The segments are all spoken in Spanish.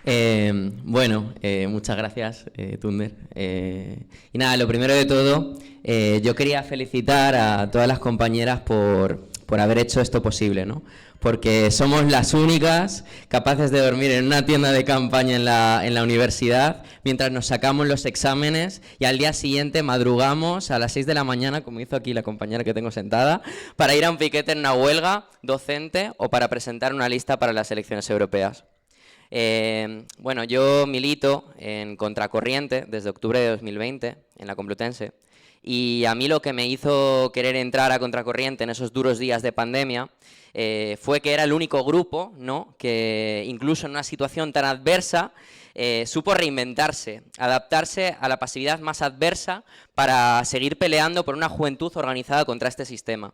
Muchas gracias, Tunder. Y nada, lo primero de todo, yo quería felicitar a todas las compañeras por haber hecho esto posible, ¿no? Porque somos las únicas capaces de dormir en una tienda de campaña en la universidad mientras nos sacamos los exámenes y al día siguiente madrugamos a las 6 de la mañana, como hizo aquí la compañera que tengo sentada, para ir a un piquete en una huelga docente o para presentar una lista para las elecciones europeas. Yo milito en Contracorriente desde octubre de 2020 en la Complutense y a mí lo que me hizo querer entrar a Contracorriente en esos duros días de pandemia fue que era el único grupo, ¿no?, que incluso en una situación tan adversa supo reinventarse, adaptarse a la pasividad más adversa para seguir peleando por una juventud organizada contra este sistema.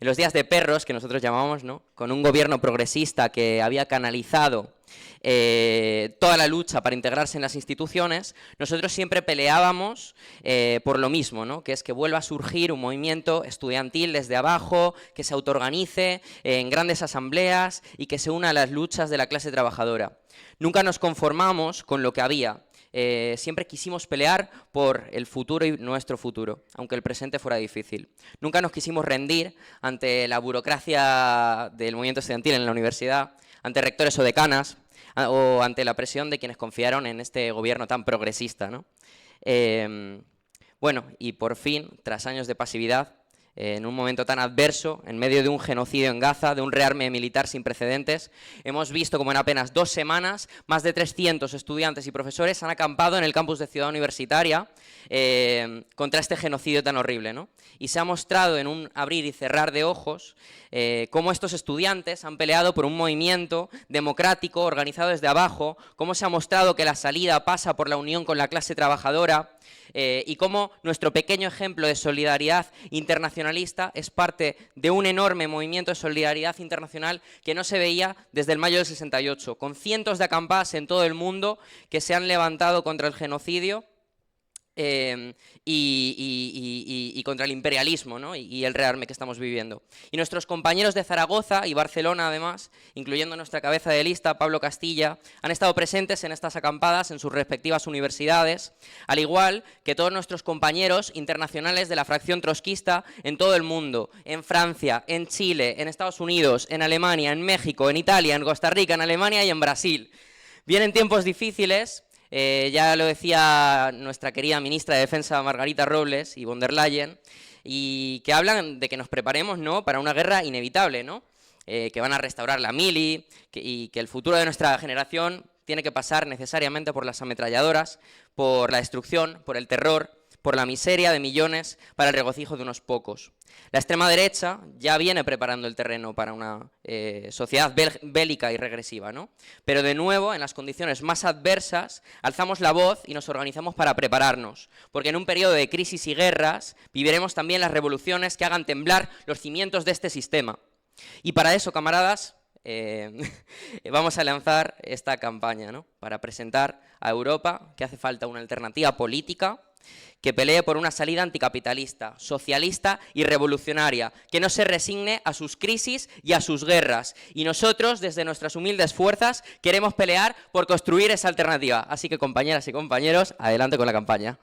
En los días de perros, que nosotros llamamos, ¿no?, con un gobierno progresista que había canalizado toda la lucha para integrarse en las instituciones, nosotros siempre peleábamos por lo mismo, ¿no?, que es que vuelva a surgir un movimiento estudiantil desde abajo, que se autoorganice en grandes asambleas y que se una a las luchas de la clase trabajadora. Nunca nos conformamos con lo que había. Siempre quisimos pelear por el futuro y nuestro futuro, aunque el presente fuera difícil. Nunca nos quisimos rendir ante la burocracia del movimiento estudiantil en la universidad, ante rectores o decanas, o ante la presión de quienes confiaron en este gobierno tan progresista, ¿no? Y por fin, tras años de pasividad, en un momento tan adverso, en medio de un genocidio en Gaza, de un rearme militar sin precedentes, hemos visto como en apenas 2 semanas más de 300 estudiantes y profesores han acampado en el campus de Ciudad Universitaria contra este genocidio tan horrible, ¿no? Y se ha mostrado en un abrir y cerrar de ojos cómo estos estudiantes han peleado por un movimiento democrático organizado desde abajo, cómo se ha mostrado que la salida pasa por la unión con la clase trabajadora, y cómo nuestro pequeño ejemplo de solidaridad internacionalista es parte de un enorme movimiento de solidaridad internacional que no se veía desde el mayo del 68, con cientos de acampadas en todo el mundo que se han levantado contra el genocidio y contra el imperialismo, ¿no?, y el rearme que estamos viviendo. Y nuestros compañeros de Zaragoza y Barcelona, además, incluyendo nuestra cabeza de lista, Pablo Castilla, han estado presentes en estas acampadas en sus respectivas universidades, al igual que todos nuestros compañeros internacionales de la fracción trotskista en todo el mundo, en Francia, en Chile, en Estados Unidos, en Alemania, en México, en Italia, en Costa Rica, en Alemania y en Brasil. Vienen tiempos difíciles. Ya lo decía nuestra querida ministra de Defensa, Margarita Robles, y von der Leyen, y que hablan de que nos preparemos, ¿no?, para una guerra inevitable, ¿no?, que van a restaurar la mili y que el futuro de nuestra generación tiene que pasar necesariamente por las ametralladoras, por la destrucción, por el terror, por la miseria de millones para el regocijo de unos pocos. La extrema derecha ya viene preparando el terreno para una sociedad bélica y regresiva, ¿no? Pero de nuevo, en las condiciones más adversas, alzamos la voz y nos organizamos para prepararnos, porque en un periodo de crisis y guerras viviremos también las revoluciones que hagan temblar los cimientos de este sistema. Y para eso, camaradas, vamos a lanzar esta campaña, ¿no?, para presentar a Europa que hace falta una alternativa política que pelee por una salida anticapitalista, socialista y revolucionaria, que no se resigne a sus crisis y a sus guerras. Y nosotros, desde nuestras humildes fuerzas, queremos pelear por construir esa alternativa. Así que, compañeras y compañeros, adelante con la campaña.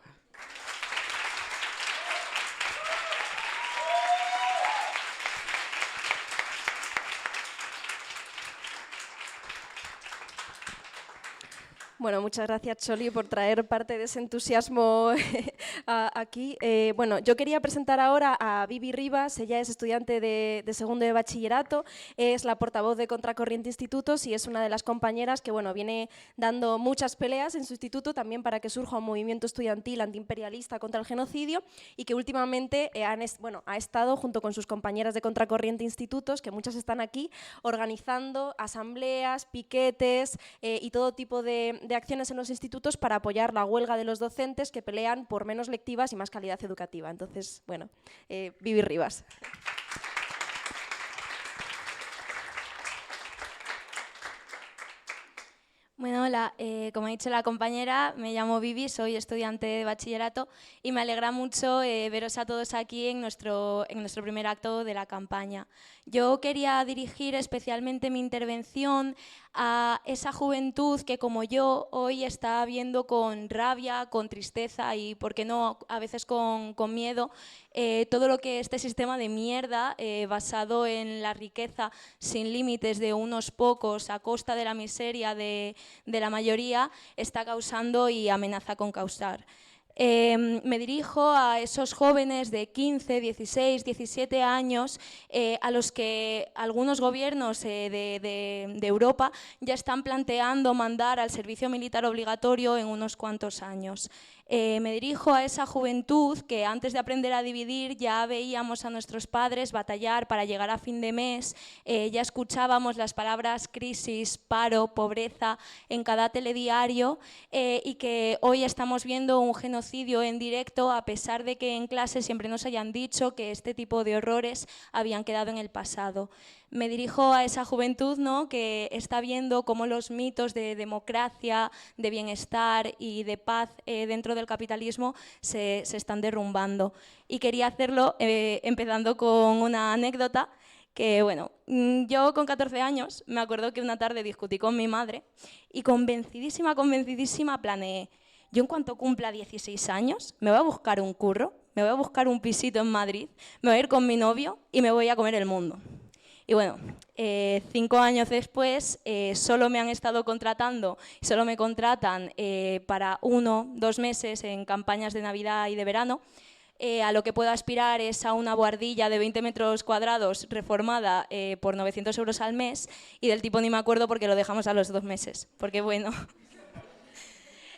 Bueno, muchas gracias, Choli, por traer parte de ese entusiasmo aquí. Yo quería presentar ahora a Vivi Rivas. Ella es estudiante de segundo de bachillerato, es la portavoz de Contracorriente Institutos y es una de las compañeras que viene dando muchas peleas en su instituto también para que surja un movimiento estudiantil antiimperialista contra el genocidio y que últimamente ha estado junto con sus compañeras de Contracorriente Institutos, que muchas están aquí, organizando asambleas, piquetes y todo tipo de acciones en los institutos para apoyar la huelga de los docentes que pelean por menos lectivas y más calidad educativa. Entonces, Vivi Rivas. Bueno, hola, como ha dicho la compañera, me llamo Vivi, soy estudiante de bachillerato y me alegra mucho veros a todos aquí en nuestro primer acto de la campaña. Yo quería dirigir especialmente mi intervención a esa juventud que, como yo, hoy está viendo con rabia, con tristeza y, por qué no, a veces con miedo, todo lo que este sistema de mierda basado en la riqueza sin límites de unos pocos a costa de la miseria de la mayoría está causando y amenaza con causar. Me dirijo a esos jóvenes de 15, 16, 17 años a los que algunos gobiernos de Europa ya están planteando mandar al servicio militar obligatorio en unos cuantos años. Me dirijo a esa juventud que antes de aprender a dividir ya veíamos a nuestros padres batallar para llegar a fin de mes, ya escuchábamos las palabras crisis, paro, pobreza en cada telediario y que hoy estamos viendo un genocidio en directo a pesar de que en clase siempre nos hayan dicho que este tipo de horrores habían quedado en el pasado. Me dirijo a esa juventud, ¿no?, que está viendo cómo los mitos de democracia, de bienestar y de paz dentro del capitalismo se están derrumbando. Y quería hacerlo empezando con una anécdota que, bueno, yo con 14 años me acuerdo que una tarde discutí con mi madre y convencidísima planeé: yo en cuanto cumpla 16 años me voy a buscar un curro, me voy a buscar un pisito en Madrid, me voy a ir con mi novio y me voy a comer el mundo. Y bueno, 5 años después solo me han estado contratando, solo me contratan para 1 o 2 meses en campañas de Navidad y de verano. A lo que puedo aspirar es a una buhardilla de 20 metros cuadrados reformada por 900 euros al mes, y del tipo ni me acuerdo porque lo dejamos a los 2 meses, porque bueno...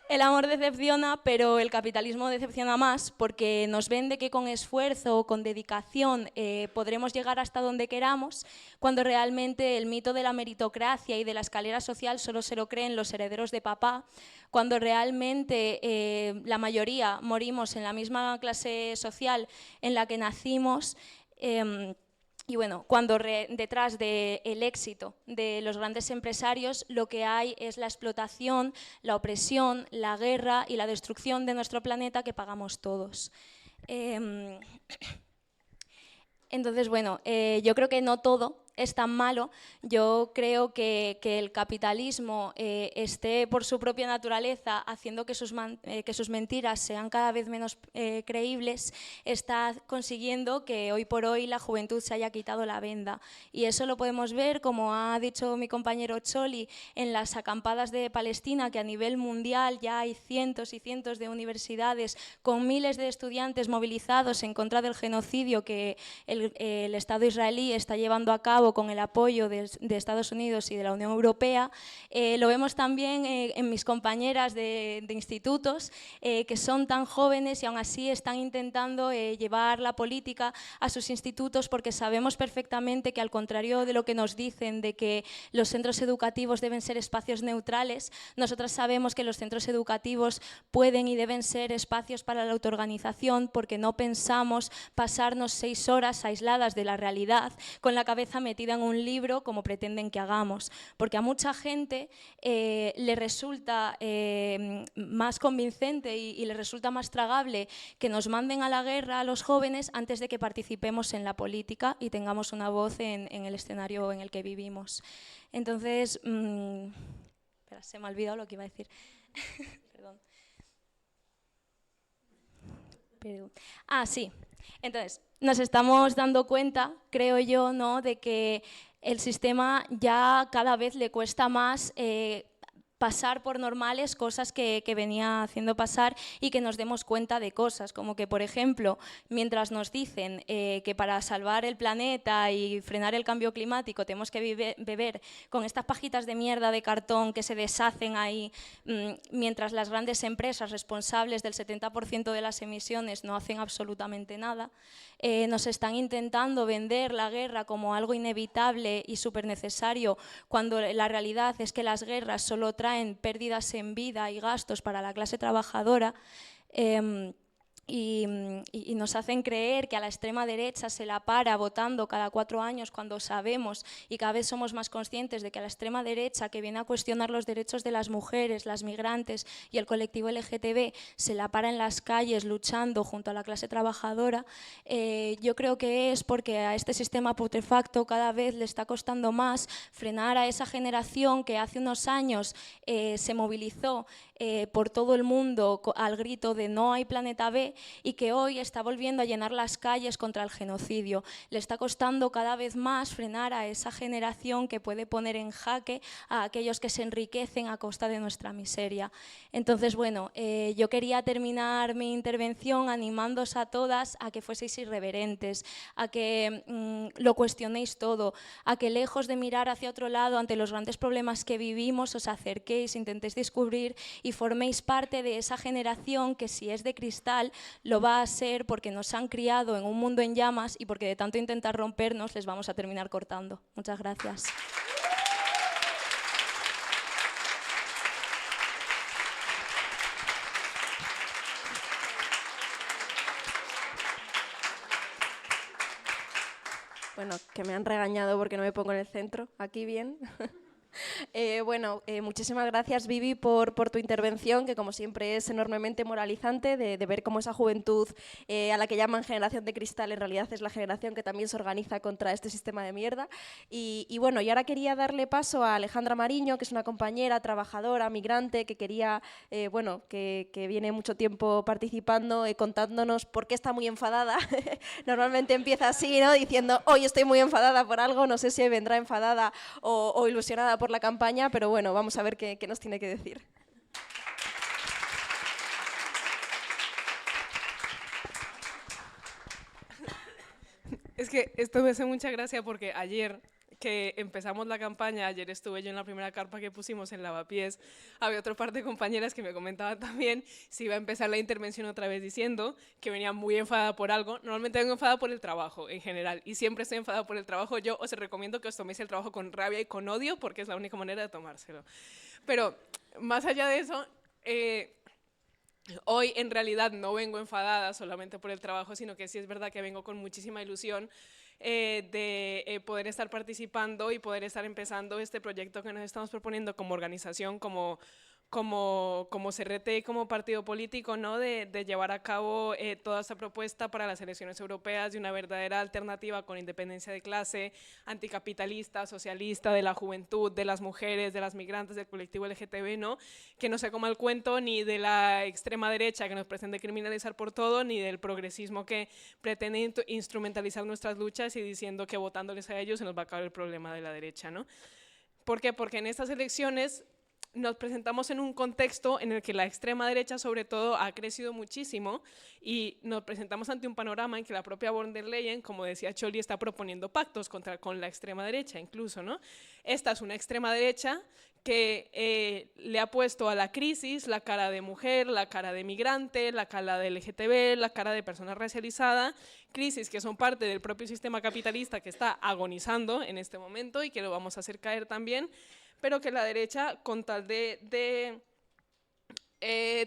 El amor decepciona, pero el capitalismo decepciona más porque nos vende que con esfuerzo o con dedicación podremos llegar hasta donde queramos, cuando realmente el mito de la meritocracia y de la escalera social solo se lo creen los herederos de papá, cuando realmente la mayoría morimos en la misma clase social en la que nacimos. Y bueno, cuando detrás del éxito de los grandes empresarios lo que hay es la explotación, la opresión, la guerra y la destrucción de nuestro planeta que pagamos todos. Entonces, bueno, yo creo que no todo es tan malo. Yo creo que el capitalismo esté por su propia naturaleza haciendo que sus mentiras sean cada vez menos creíbles, está consiguiendo que hoy por hoy la juventud se haya quitado la venda. Y eso lo podemos ver, como ha dicho mi compañero Choli, en las acampadas de Palestina, que a nivel mundial ya hay cientos y cientos de universidades con miles de estudiantes movilizados en contra del genocidio que el Estado israelí está llevando a cabo con el apoyo de Estados Unidos y de la Unión Europea. Lo vemos también en mis compañeras de institutos, que son tan jóvenes y aún así están intentando llevar la política a sus institutos, porque sabemos perfectamente que, al contrario de lo que nos dicen de que los centros educativos deben ser espacios neutrales, nosotras sabemos que los centros educativos pueden y deben ser espacios para la autoorganización, porque no pensamos pasarnos 6 horas aisladas de la realidad con la cabeza metida en un libro como pretenden que hagamos, porque a mucha gente le resulta más convincente y le resulta más tragable que nos manden a la guerra a los jóvenes antes de que participemos en la política y tengamos una voz en el escenario en el que vivimos. Entonces, espera, se me ha olvidado lo que iba a decir. Perdón. Sí. Entonces, nos estamos dando cuenta, creo yo, ¿no?, de que el sistema ya cada vez le cuesta más pasar por normales cosas que venía haciendo pasar, y que nos demos cuenta de cosas, como que, por ejemplo, mientras nos dicen que para salvar el planeta y frenar el cambio climático tenemos que beber con estas pajitas de mierda de cartón que se deshacen ahí, mientras las grandes empresas responsables del 70% de las emisiones no hacen absolutamente nada, nos están intentando vender la guerra como algo inevitable y súper necesario, cuando la realidad es que las guerras solo traen pérdidas en vida y gastos para la clase trabajadora. y nos hacen creer que a la extrema derecha se la para votando cada 4 años, cuando sabemos y cada vez somos más conscientes de que a la extrema derecha, que viene a cuestionar los derechos de las mujeres, las migrantes y el colectivo LGTB, se la para en las calles luchando junto a la clase trabajadora. Yo creo que es porque a este sistema putrefacto cada vez le está costando más frenar a esa generación que hace unos años se movilizó por todo el mundo al grito de no hay planeta B, y que hoy está volviendo a llenar las calles contra el genocidio. Le está costando cada vez más frenar a esa generación que puede poner en jaque a aquellos que se enriquecen a costa de nuestra miseria. Entonces, bueno, yo quería terminar mi intervención animándoos a todas a que fueseis irreverentes, a que lo cuestionéis todo, a que lejos de mirar hacia otro lado ante los grandes problemas que vivimos, os acerquéis, intentéis descubrir y forméis parte de esa generación que, si es de cristal, lo va a ser, porque nos han criado en un mundo en llamas y porque de tanto intentar rompernos les vamos a terminar cortando. Muchas gracias. Bueno, que me han regañado porque no me pongo en el centro. Aquí bien. Muchísimas gracias, Vivi, por tu intervención, que como siempre es enormemente moralizante, de ver cómo esa juventud a la que llaman generación de cristal en realidad es la generación que también se organiza contra este sistema de mierda. Y ahora quería darle paso a Alejandra Mariño, que es una compañera, trabajadora, migrante, que quería, que viene mucho tiempo participando, contándonos por qué está muy enfadada. Normalmente empieza así, ¿no? Diciendo, hoy estoy muy enfadada por algo, no sé si vendrá enfadada o ilusionada por la campaña, pero bueno, vamos a ver qué nos tiene que decir. Es que esto me hace mucha gracia porque ayer que empezamos la campaña, ayer estuve yo en la primera carpa que pusimos en Lavapiés, había otra parte de compañeras que me comentaban también si iba a empezar la intervención otra vez diciendo que venía muy enfadada por algo. Normalmente vengo enfadada por el trabajo en general y siempre estoy enfadada por el trabajo. Yo os recomiendo que os toméis el trabajo con rabia y con odio porque es la única manera de tomárselo. Pero más allá de eso, hoy en realidad no vengo enfadada solamente por el trabajo, sino que sí es verdad que vengo con muchísima ilusión de poder estar participando y poder estar empezando este proyecto que nos estamos proponiendo como organización, como CRT, como partido político, ¿no? de llevar a cabo toda esta propuesta para las elecciones europeas de una verdadera alternativa con independencia de clase, anticapitalista, socialista, de la juventud, de las mujeres, de las migrantes, del colectivo LGTB, ¿no? Que no se coma el cuento ni de la extrema derecha que nos pretende criminalizar por todo, ni del progresismo que pretende instrumentalizar nuestras luchas y diciendo que votándoles a ellos se nos va a acabar el problema de la derecha, ¿no? ¿Por qué? Porque en estas elecciones nos presentamos en un contexto en el que la extrema derecha sobre todo ha crecido muchísimo y nos presentamos ante un panorama en que la propia von der Leyen, como decía Choli, está proponiendo pactos con la extrema derecha incluso, ¿no? Esta es una extrema derecha que le ha puesto a la crisis la cara de mujer, la cara de migrante, la cara de LGTB, la cara de persona racializada, crisis que son parte del propio sistema capitalista que está agonizando en este momento y que lo vamos a hacer caer también, pero que la derecha, con tal de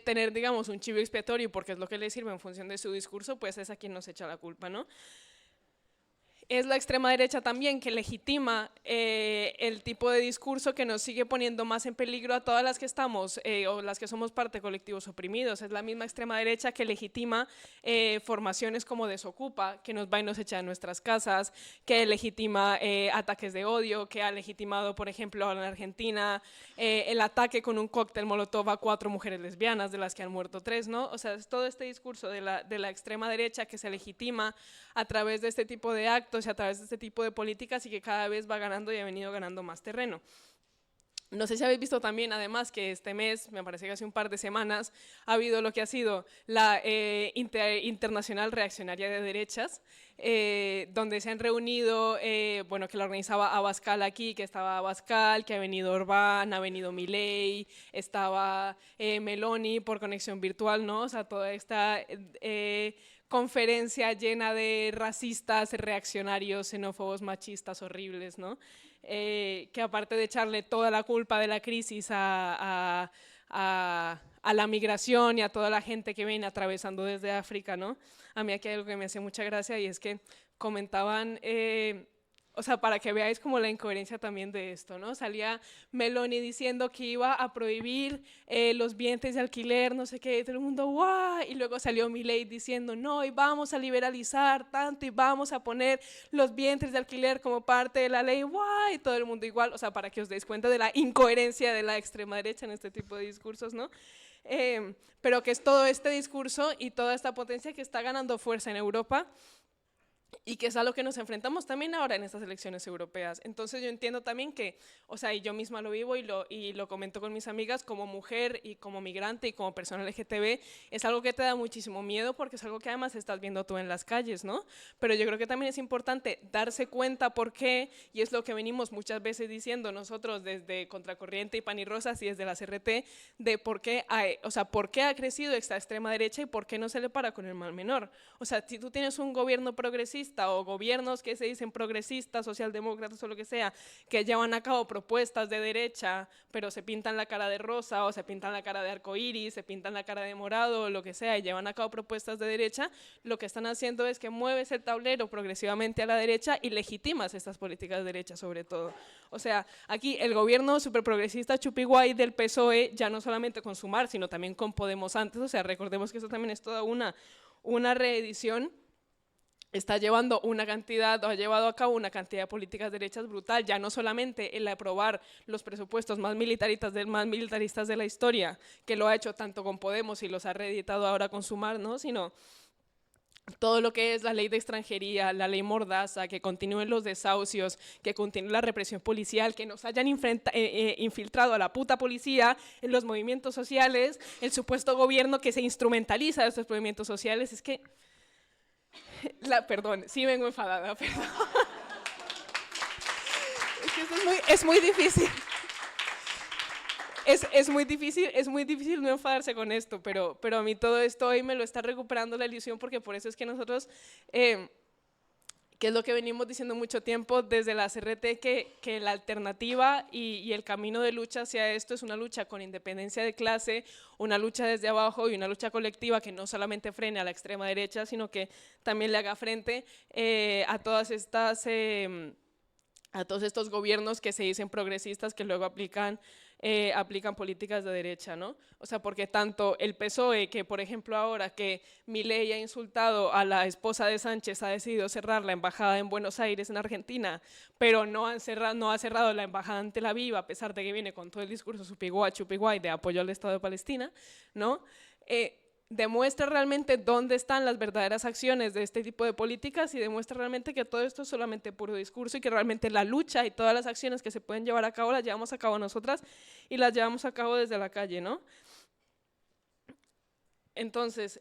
tener, digamos, un chivo expiatorio, porque es lo que le sirve en función de su discurso, pues es a quien nos echa la culpa, ¿no? Es la extrema derecha también que legitima el tipo de discurso que nos sigue poniendo más en peligro a todas las que estamos o las que somos parte de colectivos oprimidos. Es la misma extrema derecha que legitima formaciones como Desocupa, que nos va y nos echa de nuestras casas, que legitima ataques de odio, que ha legitimado, por ejemplo, en Argentina el ataque con un cóctel molotov a 4 mujeres lesbianas, de las que han muerto 3, ¿no? O sea, es todo este discurso de la extrema derecha que se legitima a través de este tipo de actos y a través de este tipo de políticas y que cada vez va ganando y ha venido ganando más terreno. No sé si habéis visto también, además, que este mes, me parece que hace un par de semanas, ha habido lo que ha sido la Internacional Reaccionaria de Derechas, donde se han reunido, bueno, que la organizaba Abascal aquí, que estaba Abascal, que ha venido Orbán, ha venido Milei, estaba Meloni por conexión virtual, ¿no? O sea, toda esta conferencia llena de racistas, reaccionarios, xenófobos, machistas, horribles, ¿no? Que aparte de echarle toda la culpa de la crisis a a la migración y a toda la gente que viene atravesando desde África, ¿no? A mí aquí hay algo que me hace mucha gracia y es que comentaban, o sea, para que veáis como la incoherencia también de esto, ¿no? Salía Meloni diciendo que iba a prohibir los vientres de alquiler, no sé qué, y todo el mundo, ¡guau! Y luego salió Milei diciendo, no, y vamos a liberalizar tanto y vamos a poner los vientres de alquiler como parte de la ley, ¡guau! Y todo el mundo igual, o sea, para que os deis cuenta de la incoherencia de la extrema derecha en este tipo de discursos, ¿no? Pero que es todo este discurso y toda esta potencia que está ganando fuerza en Europa y que es a lo que nos enfrentamos también ahora en estas elecciones europeas. Entonces yo entiendo también que, o sea, y yo misma lo vivo y lo comento con mis amigas, como mujer y como migrante y como persona LGTB, es algo que te da muchísimo miedo porque es algo que además estás viendo tú en las calles, ¿no? Pero yo creo que también es importante darse cuenta por qué, y es lo que venimos muchas veces diciendo nosotros desde Contracorriente y Pan y Rosas y desde la CRT, de por qué, o sea, por qué ha crecido esta extrema derecha y por qué no se le para con el mal menor. O sea, si tú tienes un gobierno progresista o gobiernos que se dicen progresistas, socialdemócratas o lo que sea, que llevan a cabo propuestas de derecha, pero se pintan la cara de rosa o se pintan la cara de arcoíris, se pintan la cara de morado o lo que sea y llevan a cabo propuestas de derecha, lo que están haciendo es que mueves el tablero progresivamente a la derecha y legitimas estas políticas de derecha sobre todo. O sea, aquí el gobierno superprogresista chupiguay del PSOE, ya no solamente con Sumar, sino también con Podemos antes, o sea, recordemos que eso también es toda una reedición, está llevando una cantidad, o ha llevado a cabo una cantidad de políticas derechas brutal, ya no solamente el aprobar los presupuestos más militaristas de la historia, que lo ha hecho tanto con Podemos y los ha reeditado ahora con Sumar, ¿no? Sino todo lo que es la ley de extranjería, la ley Mordaza, que continúen los desahucios, que continúe la represión policial, que nos hayan infiltrado a la puta policía en los movimientos sociales, el supuesto gobierno que se instrumentaliza de estos movimientos sociales, es que... Perdón, sí vengo enfadada, perdón. Es que esto es muy difícil. Es muy difícil no enfadarse con esto, pero a mí todo esto hoy me lo está recuperando la ilusión porque por eso es que nosotros, que es lo que venimos diciendo mucho tiempo desde la CRT, que la alternativa y el camino de lucha hacia esto es una lucha con independencia de clase, una lucha desde abajo y una lucha colectiva que no solamente frene a la extrema derecha, sino que también le haga frente a todas estas... a todos estos gobiernos que se dicen progresistas que luego aplican políticas de derecha, ¿no? O sea, porque tanto el PSOE, que por ejemplo ahora que Milei ha insultado a la esposa de Sánchez, ha decidido cerrar la embajada en Buenos Aires, en Argentina, pero no ha cerrado la embajada en Tel Aviv, a pesar de que viene con todo el discurso chupiguay de apoyo al Estado de Palestina, ¿no? Demuestra realmente dónde están las verdaderas acciones de este tipo de políticas y demuestra realmente que todo esto es solamente puro discurso y que realmente la lucha y todas las acciones que se pueden llevar a cabo las llevamos a cabo nosotras y las llevamos a cabo desde la calle, ¿no? Entonces,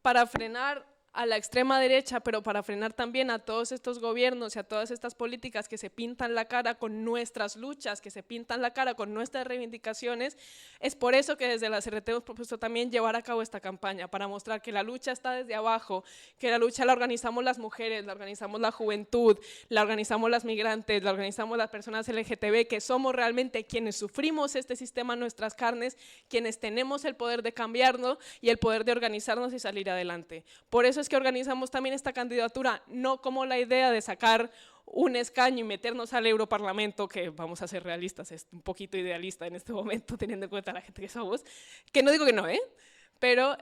para frenar a la extrema derecha, pero para frenar también a todos estos gobiernos y a todas estas políticas que se pintan la cara con nuestras luchas, que se pintan la cara con nuestras reivindicaciones, es por eso que desde la CRT hemos propuesto también llevar a cabo esta campaña, para mostrar que la lucha está desde abajo, que la lucha la organizamos las mujeres, la organizamos la juventud, la organizamos las migrantes, la organizamos las personas LGTB, que somos realmente quienes sufrimos este sistema en nuestras carnes, quienes tenemos el poder de cambiarlo y el poder de organizarnos y salir adelante. Por eso es que organizamos también esta candidatura, no como la idea de sacar un escaño y meternos al Europarlamento, que vamos a ser realistas, es un poquito idealista en este momento, teniendo en cuenta la gente que somos, que no digo que no, pero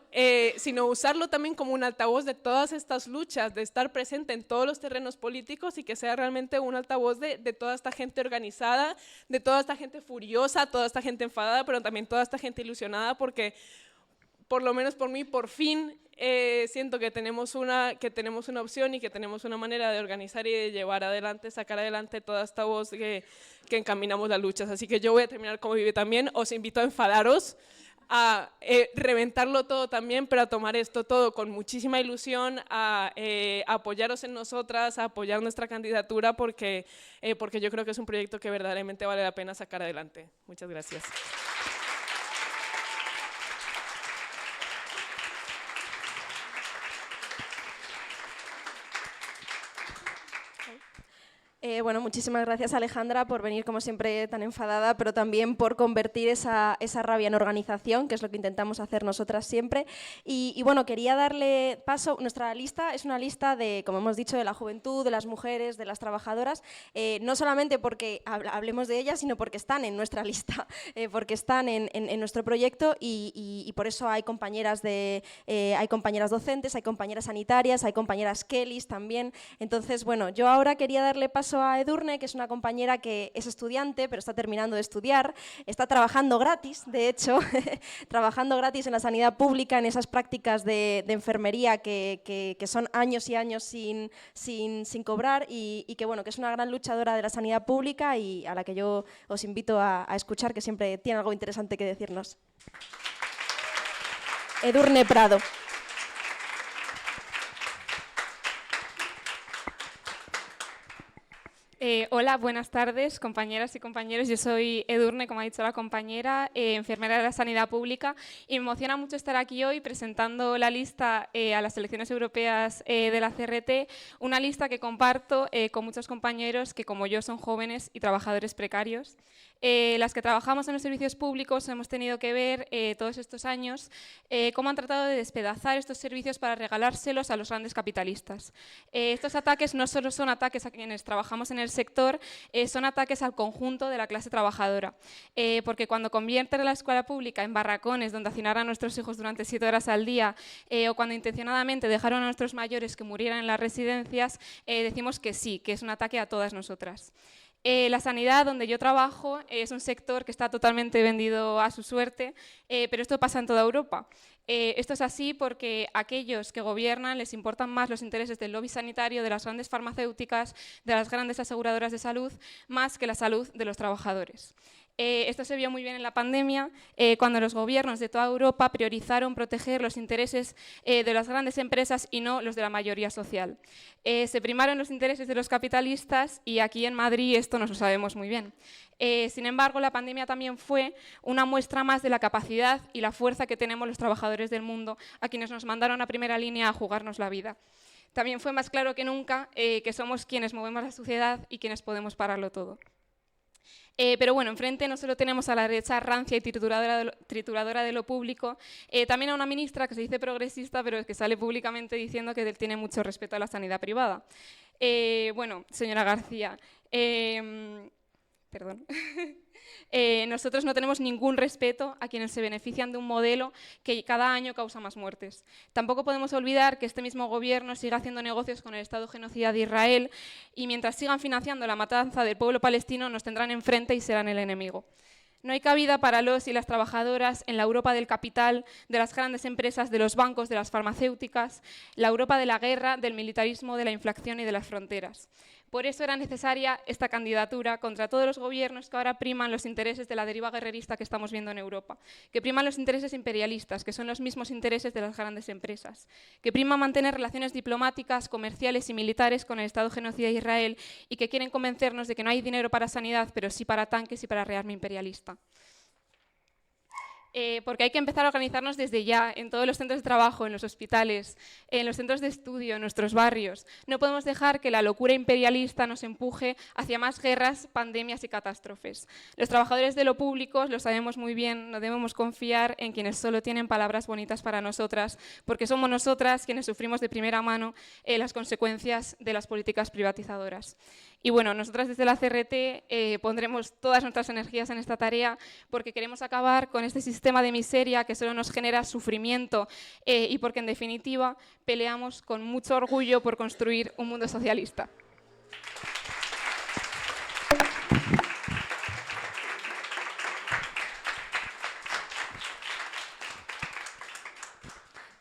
sino usarlo también como un altavoz de todas estas luchas, de estar presente en todos los terrenos políticos y que sea realmente un altavoz de toda esta gente organizada, de toda esta gente furiosa, toda esta gente enfadada, pero también toda esta gente ilusionada, porque por lo menos por mí, por fin, siento que tenemos una opción y que tenemos una manera de organizar y de llevar adelante, sacar adelante toda esta voz que encaminamos las luchas. Así que yo voy a terminar como Vivi también. Os invito a enfadaros, a reventarlo todo también, pero a tomar esto todo con muchísima ilusión, a apoyaros en nosotras, a apoyar nuestra candidatura, porque yo creo que es un proyecto que verdaderamente vale la pena sacar adelante. Muchas gracias. Bueno, muchísimas gracias Alejandra por venir como siempre tan enfadada, pero también por convertir esa rabia en organización, que es lo que intentamos hacer nosotras siempre. Y bueno, quería darle paso. Nuestra lista es una lista de, como hemos dicho, de la juventud, de las mujeres, de las trabajadoras, no solamente porque hablemos de ellas, sino porque están en nuestra lista, porque están en nuestro proyecto y por eso hay compañeras docentes, hay compañeras sanitarias, hay compañeras Kellys también. Entonces, bueno, yo ahora quería darle paso a Edurne, que es una compañera que es estudiante, pero está terminando de estudiar, está trabajando gratis, de hecho, trabajando gratis en la sanidad pública, en esas prácticas de enfermería que son años y años sin cobrar y que, bueno, que es una gran luchadora de la sanidad pública y a la que yo os invito a escuchar, que siempre tiene algo interesante que decirnos. Edurne Prado. Hola, buenas tardes, compañeras y compañeros. Yo soy Edurne, como ha dicho la compañera, enfermera de la sanidad pública, y me emociona mucho estar aquí hoy presentando la lista a las elecciones europeas de la CRT, una lista que comparto con muchos compañeros que, como yo, son jóvenes y trabajadores precarios. Las que trabajamos en los servicios públicos hemos tenido que ver todos estos años cómo han tratado de despedazar estos servicios para regalárselos a los grandes capitalistas. Estos ataques no solo son ataques a quienes trabajamos en el sector, son ataques al conjunto de la clase trabajadora, porque cuando convierten la escuela pública en barracones donde hacinar a nuestros hijos durante 7 horas al día, o cuando intencionadamente dejaron a nuestros mayores que murieran en las residencias, decimos que sí, que es un ataque a todas nosotras. La sanidad, donde yo trabajo, es un sector que está totalmente vendido a su suerte, pero esto pasa en toda Europa. Esto es así porque a aquellos que gobiernan les importan más los intereses del lobby sanitario, de las grandes farmacéuticas, de las grandes aseguradoras de salud, más que la salud de los trabajadores. Esto se vio muy bien en la pandemia, cuando los gobiernos de toda Europa priorizaron proteger los intereses de las grandes empresas y no los de la mayoría social. Se primaron los intereses de los capitalistas y aquí en Madrid esto nos lo sabemos muy bien. Sin embargo, la pandemia también fue una muestra más de la capacidad y la fuerza que tenemos los trabajadores del mundo, a quienes nos mandaron a primera línea a jugarnos la vida. También fue más claro que nunca que somos quienes movemos la sociedad y quienes podemos pararlo todo. Pero bueno, enfrente no solo tenemos a la derecha rancia y trituradora de lo público, también a una ministra que se dice progresista, pero que sale públicamente diciendo que tiene mucho respeto a la sanidad privada. Bueno, señora García, perdón. Nosotros no tenemos ningún respeto a quienes se benefician de un modelo que cada año causa más muertes. Tampoco podemos olvidar que este mismo gobierno sigue haciendo negocios con el Estado genocida de Israel y mientras sigan financiando la matanza del pueblo palestino nos tendrán enfrente y serán el enemigo. No hay cabida para los y las trabajadoras en la Europa del capital, de las grandes empresas, de los bancos, de las farmacéuticas, la Europa de la guerra, del militarismo, de la inflación y de las fronteras. Por eso era necesaria esta candidatura contra todos los gobiernos que ahora priman los intereses de la deriva guerrerista que estamos viendo en Europa, que priman los intereses imperialistas, que son los mismos intereses de las grandes empresas, que priman mantener relaciones diplomáticas, comerciales y militares con el Estado genocida de Israel y que quieren convencernos de que no hay dinero para sanidad, pero sí para tanques y para rearme imperialista. Porque hay que empezar a organizarnos desde ya, en todos los centros de trabajo, en los hospitales, en los centros de estudio, en nuestros barrios. No podemos dejar que la locura imperialista nos empuje hacia más guerras, pandemias y catástrofes. Los trabajadores de lo público, lo sabemos muy bien, no debemos confiar en quienes solo tienen palabras bonitas para nosotras, porque somos nosotras quienes sufrimos de primera mano las consecuencias de las políticas privatizadoras. Y bueno, nosotras desde la CRT pondremos todas nuestras energías en esta tarea porque queremos acabar con este sistema de miseria que solo nos genera sufrimiento y porque en definitiva peleamos con mucho orgullo por construir un mundo socialista.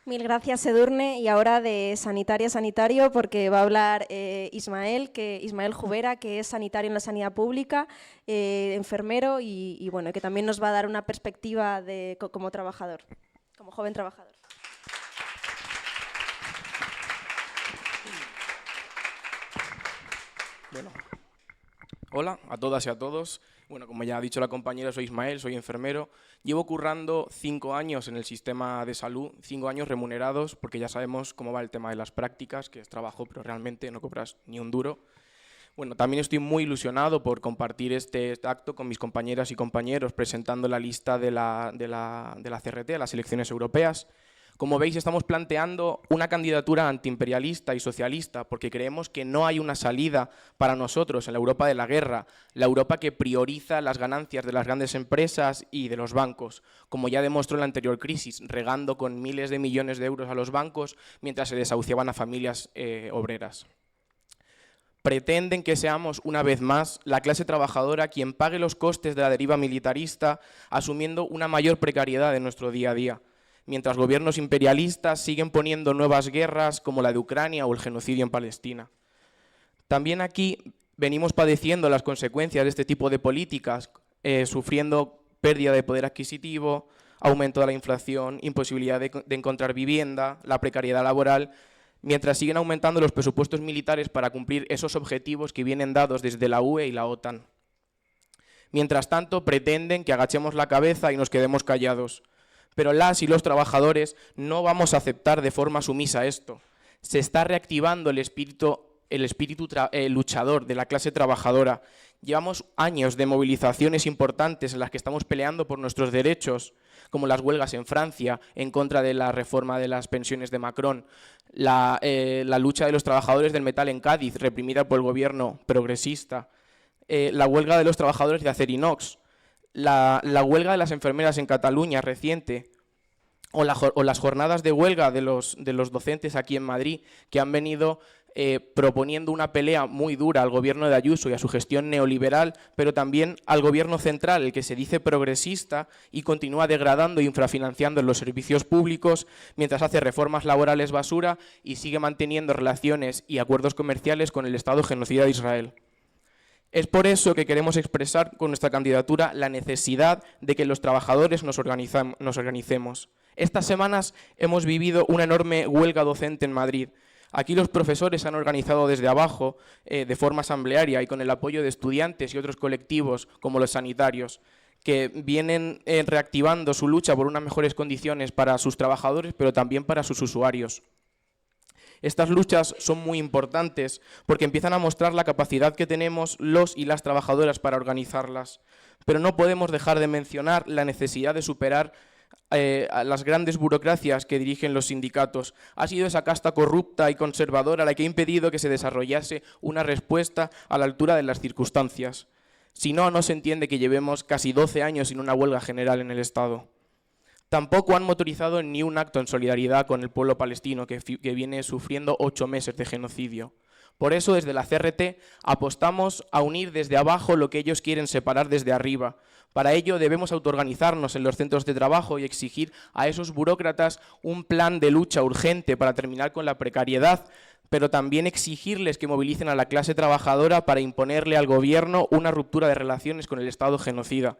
Mil gracias, Edurne. Y ahora de sanitaria a sanitario, porque va a hablar Ismael Jubera, que es sanitario en la sanidad pública, enfermero y bueno, que también nos va a dar una perspectiva como trabajador, como joven trabajador. Bueno, hola a todas y a todos. Bueno, como ya ha dicho la compañera, soy Ismael, soy enfermero. Llevo currando 5 años en el sistema de salud, 5 años remunerados, porque ya sabemos cómo va el tema de las prácticas, que es trabajo, pero realmente no cobras ni un duro. Bueno, también estoy muy ilusionado por compartir este acto con mis compañeras y compañeros presentando la lista de la CRT a las elecciones europeas. Como veis, estamos planteando una candidatura antiimperialista y socialista porque creemos que no hay una salida para nosotros en la Europa de la guerra, la Europa que prioriza las ganancias de las grandes empresas y de los bancos, como ya demostró en la anterior crisis, regando con miles de millones de euros a los bancos mientras se desahuciaban a familias obreras. Pretenden que seamos, una vez más, la clase trabajadora quien pague los costes de la deriva militarista, asumiendo una mayor precariedad en nuestro día a día, mientras gobiernos imperialistas siguen poniendo nuevas guerras como la de Ucrania o el genocidio en Palestina. También aquí venimos padeciendo las consecuencias de este tipo de políticas, sufriendo pérdida de poder adquisitivo, aumento de la inflación, imposibilidad de encontrar vivienda, la precariedad laboral, mientras siguen aumentando los presupuestos militares para cumplir esos objetivos que vienen dados desde la UE y la OTAN. Mientras tanto, pretenden que agachemos la cabeza y nos quedemos callados. Pero las y los trabajadores no vamos a aceptar de forma sumisa esto. Se está reactivando el espíritu luchador de la clase trabajadora. Llevamos años de movilizaciones importantes en las que estamos peleando por nuestros derechos, como las huelgas en Francia, en contra de la reforma de las pensiones de Macron, la lucha de los trabajadores del metal en Cádiz, reprimida por el gobierno progresista, la huelga de los trabajadores de Acerinox, la huelga de las enfermeras en Cataluña reciente, o las jornadas de huelga de los docentes aquí en Madrid, que han venido proponiendo una pelea muy dura al gobierno de Ayuso y a su gestión neoliberal, pero también al gobierno central, el que se dice progresista y continúa degradando e infrafinanciando en los servicios públicos, mientras hace reformas laborales basura y sigue manteniendo relaciones y acuerdos comerciales con el Estado genocida de Israel. Es por eso que queremos expresar con nuestra candidatura la necesidad de que los trabajadores nos organicemos. Estas semanas hemos vivido una enorme huelga docente en Madrid. Aquí los profesores se han organizado desde abajo, de forma asamblearia y con el apoyo de estudiantes y otros colectivos como los sanitarios, que vienen reactivando su lucha por unas mejores condiciones para sus trabajadores, pero también para sus usuarios. Estas luchas son muy importantes porque empiezan a mostrar la capacidad que tenemos los y las trabajadoras para organizarlas, pero no podemos dejar de mencionar la necesidad de superar a las grandes burocracias que dirigen los sindicatos. Ha sido esa casta corrupta y conservadora la que ha impedido que se desarrollase una respuesta a la altura de las circunstancias. Si no, no se entiende que llevemos casi 12 años sin una huelga general en el Estado. Tampoco han motorizado ni un acto en solidaridad con el pueblo palestino que viene sufriendo 8 meses de genocidio. Por eso, desde la CRT, apostamos a unir desde abajo lo que ellos quieren separar desde arriba. Para ello debemos autoorganizarnos en los centros de trabajo y exigir a esos burócratas un plan de lucha urgente para terminar con la precariedad, pero también exigirles que movilicen a la clase trabajadora para imponerle al gobierno una ruptura de relaciones con el Estado genocida.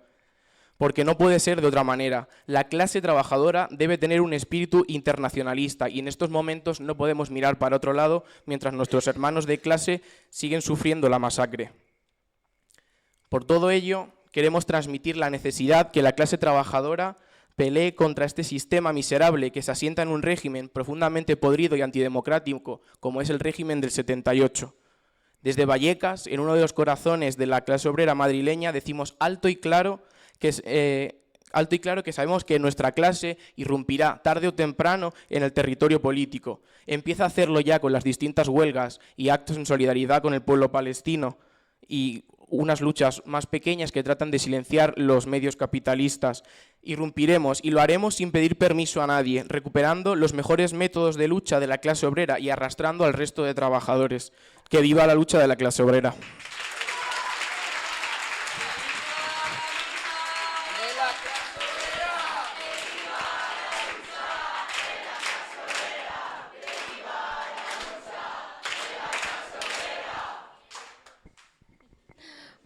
Porque no puede ser de otra manera. La clase trabajadora debe tener un espíritu internacionalista y en estos momentos no podemos mirar para otro lado mientras nuestros hermanos de clase siguen sufriendo la masacre. Por todo ello, queremos transmitir la necesidad que la clase trabajadora pelee contra este sistema miserable que se asienta en un régimen profundamente podrido y antidemocrático, como es el régimen del 78. Desde Vallecas, en uno de los corazones de la clase obrera madrileña, decimos alto y claro que sabemos que nuestra clase irrumpirá tarde o temprano en el territorio político. Empieza a hacerlo ya con las distintas huelgas y actos en solidaridad con el pueblo palestino y unas luchas más pequeñas que tratan de silenciar los medios capitalistas. Irrumpiremos y lo haremos sin pedir permiso a nadie, recuperando los mejores métodos de lucha de la clase obrera y arrastrando al resto de trabajadores. ¡Que viva la lucha de la clase obrera!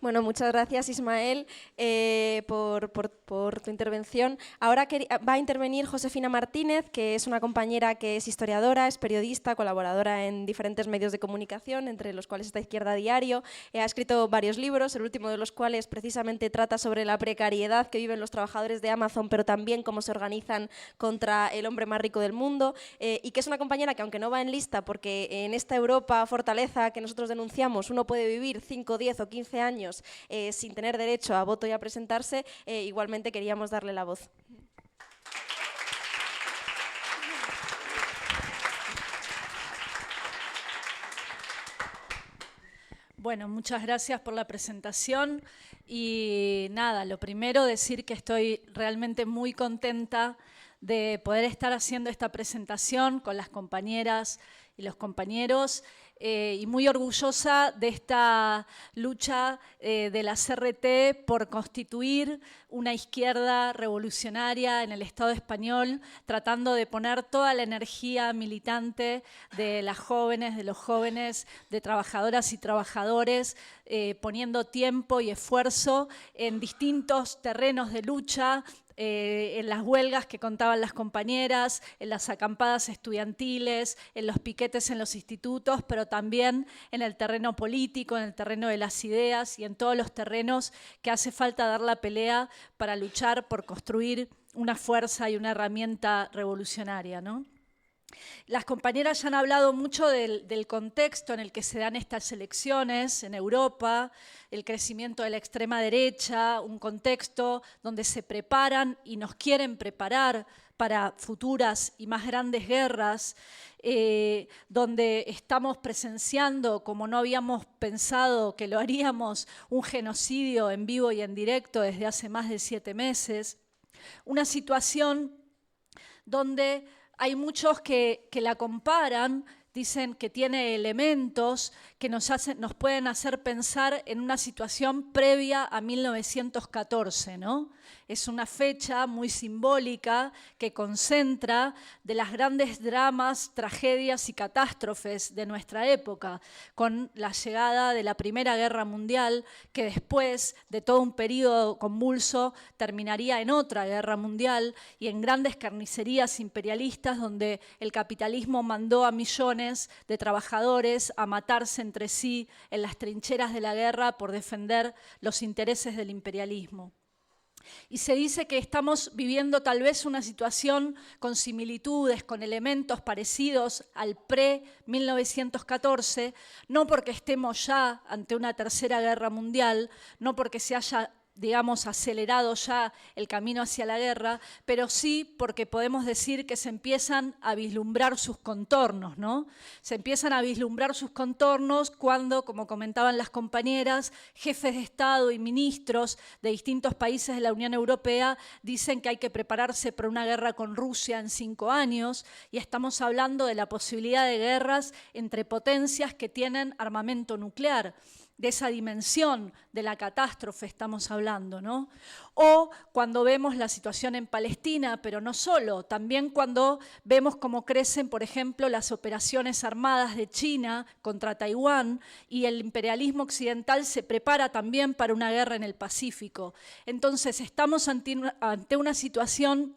Bueno, muchas gracias Ismael por tu intervención. Ahora va a intervenir Josefina Martínez, que es una compañera que es historiadora, es periodista, colaboradora en diferentes medios de comunicación, entre los cuales está Izquierda Diario. Ha escrito varios libros, el último de los cuales precisamente trata sobre la precariedad que viven los trabajadores de Amazon, pero también cómo se organizan contra el hombre más rico del mundo, y que es una compañera que, aunque no va en lista, porque en esta Europa fortaleza que nosotros denunciamos, uno puede vivir 5, 10 o 15 años sin tener derecho a voto y a presentarse, igualmente queríamos darle la voz. Bueno, muchas gracias por la presentación y nada, lo primero decir que estoy realmente muy contenta de poder estar haciendo esta presentación con las compañeras y los compañeros y muy orgullosa de esta lucha de la CRT por constituir una izquierda revolucionaria en el Estado español, tratando de poner toda la energía militante de las jóvenes, de los jóvenes, de trabajadoras y trabajadores, poniendo tiempo y esfuerzo en distintos terrenos de lucha, en las huelgas que contaban las compañeras, en las acampadas estudiantiles, en los piquetes en los institutos, pero también en el terreno político, en el terreno de las ideas y en todos los terrenos que hace falta dar la pelea para luchar por construir una fuerza y una herramienta revolucionaria, ¿no? Las compañeras ya han hablado mucho del contexto en el que se dan estas elecciones en Europa, el crecimiento de la extrema derecha, un contexto donde se preparan y nos quieren preparar para futuras y más grandes guerras, donde estamos presenciando, como no habíamos pensado que lo haríamos, un genocidio en vivo y en directo desde hace más de 7 meses. Una situación donde hay muchos que la comparan, dicen que tiene elementos que nos pueden hacer pensar en una situación previa a 1914, ¿no? Es una fecha muy simbólica que concentra de las grandes dramas, tragedias y catástrofes de nuestra época, con la llegada de la Primera Guerra Mundial, que después de todo un periodo convulso terminaría en otra guerra mundial y en grandes carnicerías imperialistas donde el capitalismo mandó a millones de trabajadores a matarse entre sí en las trincheras de la guerra por defender los intereses del imperialismo. Y se dice que estamos viviendo tal vez una situación con similitudes, con elementos parecidos al pre-1914, no porque estemos ya ante una tercera guerra mundial, no porque se haya, digamos, acelerado ya el camino hacia la guerra, pero sí porque podemos decir que se empiezan a vislumbrar sus contornos, ¿no? Se empiezan a vislumbrar sus contornos cuando, como comentaban las compañeras, jefes de Estado y ministros de distintos países de la Unión Europea dicen que hay que prepararse para una guerra con Rusia en 5 años y estamos hablando de la posibilidad de guerras entre potencias que tienen armamento nuclear. De esa dimensión de la catástrofe estamos hablando, ¿no? O cuando vemos la situación en Palestina, pero no solo, también cuando vemos cómo crecen, por ejemplo, las operaciones armadas de China contra Taiwán y el imperialismo occidental se prepara también para una guerra en el Pacífico. Entonces, estamos ante una situación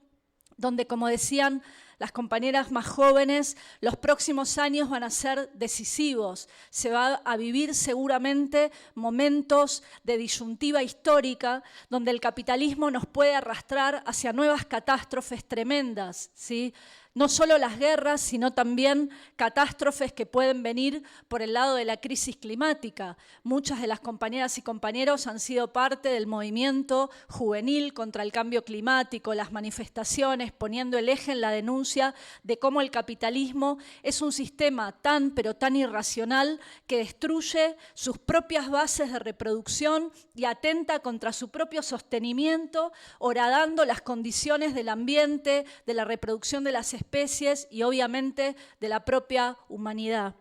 donde, como decían las compañeras más jóvenes, los próximos años van a ser decisivos. Se va a vivir seguramente momentos de disyuntiva histórica donde el capitalismo nos puede arrastrar hacia nuevas catástrofes tremendas, ¿sí? No solo las guerras, sino también catástrofes que pueden venir por el lado de la crisis climática. Muchas de las compañeras y compañeros han sido parte del movimiento juvenil contra el cambio climático, las manifestaciones, poniendo el eje en la denuncia de cómo el capitalismo es un sistema tan, pero tan irracional que destruye sus propias bases de reproducción y atenta contra su propio sostenimiento, horadando las condiciones del ambiente, de la reproducción de las especies y obviamente de la propia humanidad.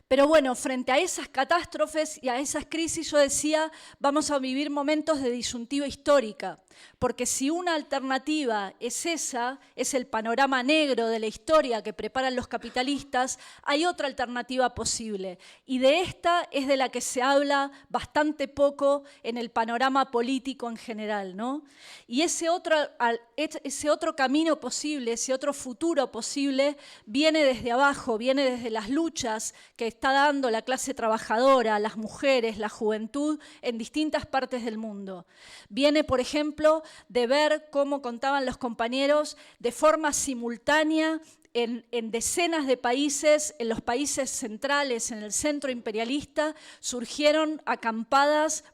Pero bueno, frente a esas catástrofes y a esas crisis, yo decía, vamos a vivir momentos de disyuntiva histórica, porque si una alternativa es esa, es el panorama negro de la historia que preparan los capitalistas, hay otra alternativa posible. Y de esta es de la que se habla bastante poco en el panorama político en general, ¿no? Y ese otro camino posible, ese otro futuro posible, viene desde abajo, viene desde las luchas que está dando la clase trabajadora, las mujeres, la juventud en distintas partes del mundo. Viene, por ejemplo, de ver cómo contaban los compañeros de forma simultánea en decenas de países, en los países centrales, en el centro imperialista, surgieron acampadas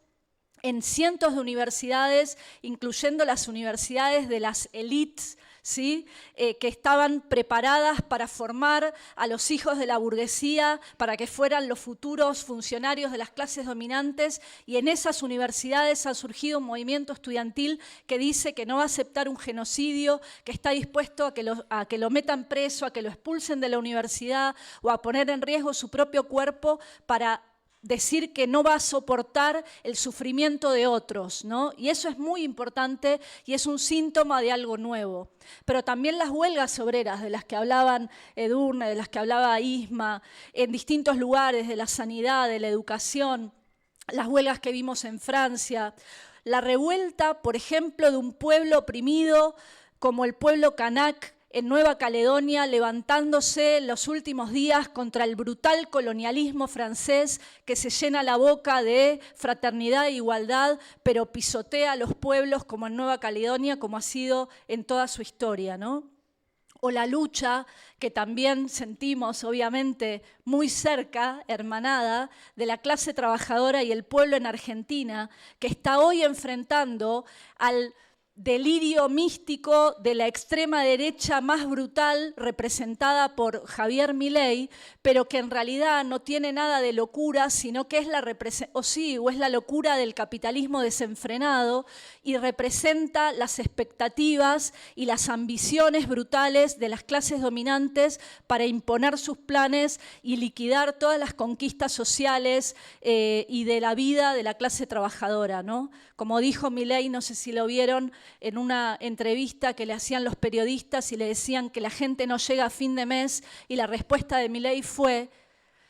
en cientos de universidades, incluyendo las universidades de las élites, ¿sí? Que estaban preparadas para formar a los hijos de la burguesía, para que fueran los futuros funcionarios de las clases dominantes, y en esas universidades ha surgido un movimiento estudiantil que dice que no va a aceptar un genocidio, que está dispuesto a que lo metan preso, a que lo expulsen de la universidad o a poner en riesgo su propio cuerpo para decir que no va a soportar el sufrimiento de otros, ¿no? Y eso es muy importante y es un síntoma de algo nuevo. Pero también las huelgas obreras de las que hablaban Edurne, de las que hablaba Isma, en distintos lugares, de la sanidad, de la educación, las huelgas que vimos en Francia, la revuelta, por ejemplo, de un pueblo oprimido como el pueblo kanak, en Nueva Caledonia, levantándose en los últimos días contra el brutal colonialismo francés que se llena la boca de fraternidad e igualdad, pero pisotea a los pueblos como en Nueva Caledonia, como ha sido en toda su historia, ¿no? O la lucha que también sentimos, obviamente, muy cerca, hermanada, de la clase trabajadora y el pueblo en Argentina, que está hoy enfrentando al delirio místico de la extrema derecha más brutal representada por Javier Milei, pero que en realidad no tiene nada de locura, sino que es la locura del capitalismo desenfrenado y representa las expectativas y las ambiciones brutales de las clases dominantes para imponer sus planes y liquidar todas las conquistas sociales y de la vida de la clase trabajadora, ¿no? Como dijo Milei, no sé si lo vieron, en una entrevista que le hacían los periodistas y le decían que la gente no llega a fin de mes, y la respuesta de Milei fue: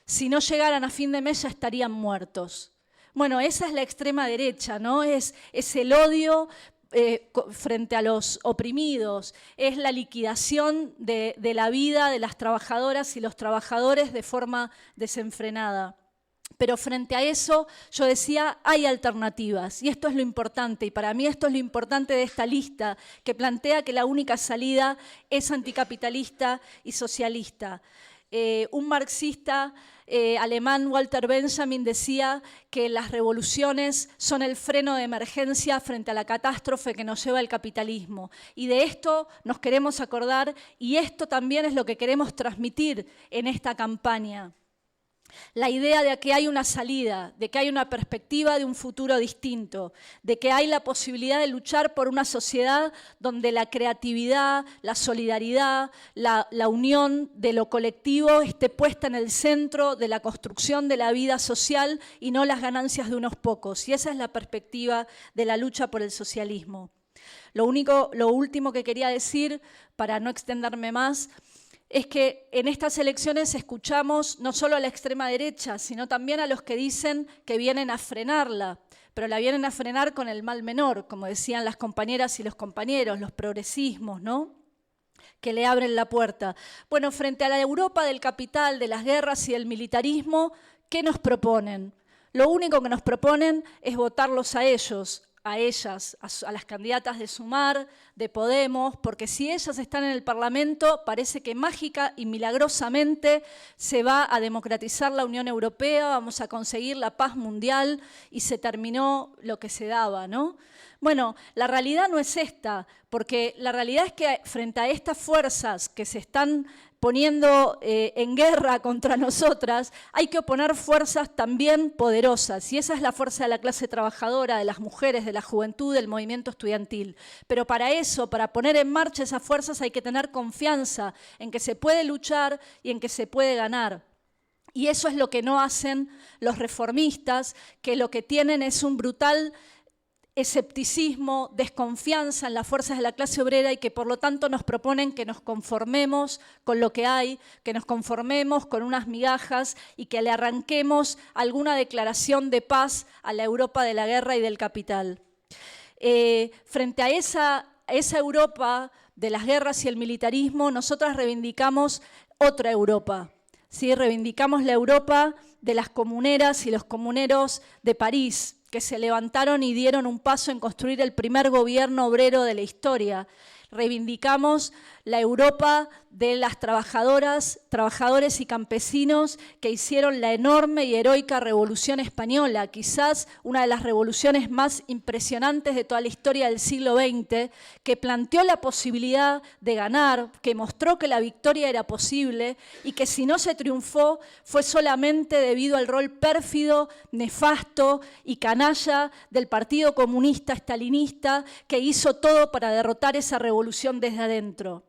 si no llegaran a fin de mes ya estarían muertos. Bueno, esa es la extrema derecha, ¿no? Es el odio frente a los oprimidos, es la liquidación de la vida de las trabajadoras y los trabajadores de forma desenfrenada. Pero frente a eso, yo decía, hay alternativas, y esto es lo importante, y para mí esto es lo importante de esta lista, que plantea que la única salida es anticapitalista y socialista. Un marxista alemán, Walter Benjamin, decía que las revoluciones son el freno de emergencia frente a la catástrofe que nos lleva el capitalismo. Y de esto nos queremos acordar, y esto también es lo que queremos transmitir en esta campaña. La idea de que hay una salida, de que hay una perspectiva de un futuro distinto, de que hay la posibilidad de luchar por una sociedad donde la creatividad, la solidaridad, la unión de lo colectivo esté puesta en el centro de la construcción de la vida social y no las ganancias de unos pocos. Y esa es la perspectiva de la lucha por el socialismo. Lo último que quería decir, para no extenderme más, es que en estas elecciones escuchamos no solo a la extrema derecha, sino también a los que dicen que vienen a frenarla, pero la vienen a frenar con el mal menor, como decían las compañeras y los compañeros, los progresismos, ¿no? Que le abren la puerta. Bueno, frente a la Europa del capital, de las guerras y del militarismo, ¿qué nos proponen? Lo único que nos proponen es votarlos a ellos, a ellas, a las candidatas de Sumar, de Podemos, porque si ellas están en el Parlamento, parece que mágica y milagrosamente se va a democratizar la Unión Europea, vamos a conseguir la paz mundial y se terminó lo que se daba, ¿no? Bueno, la realidad no es esta, porque la realidad es que frente a estas fuerzas que se están poniendo en guerra contra nosotras, hay que oponer fuerzas también poderosas, y esa es la fuerza de la clase trabajadora, de las mujeres, de la juventud, del movimiento estudiantil. Pero para eso, para poner en marcha esas fuerzas, hay que tener confianza en que se puede luchar y en que se puede ganar. Y eso es lo que no hacen los reformistas, que lo que tienen es un brutal escepticismo, desconfianza en las fuerzas de la clase obrera y que por lo tanto nos proponen que nos conformemos con lo que hay, que nos conformemos con unas migajas y que le arranquemos alguna declaración de paz a la Europa de la guerra y del capital. Frente a esa Europa de las guerras y el militarismo, nosotras reivindicamos otra Europa. ¿Sí? Reivindicamos la Europa de las comuneras y los comuneros de París, que se levantaron y dieron un paso en construir el primer gobierno obrero de la historia. Reivindicamos la Europa de las trabajadoras, trabajadores y campesinos que hicieron la enorme y heroica Revolución Española, quizás una de las revoluciones más impresionantes de toda la historia del siglo XX, que planteó la posibilidad de ganar, que mostró que la victoria era posible y que si no se triunfó fue solamente debido al rol pérfido, nefasto y canalla del Partido Comunista Stalinista que hizo todo para derrotar esa revolución desde adentro.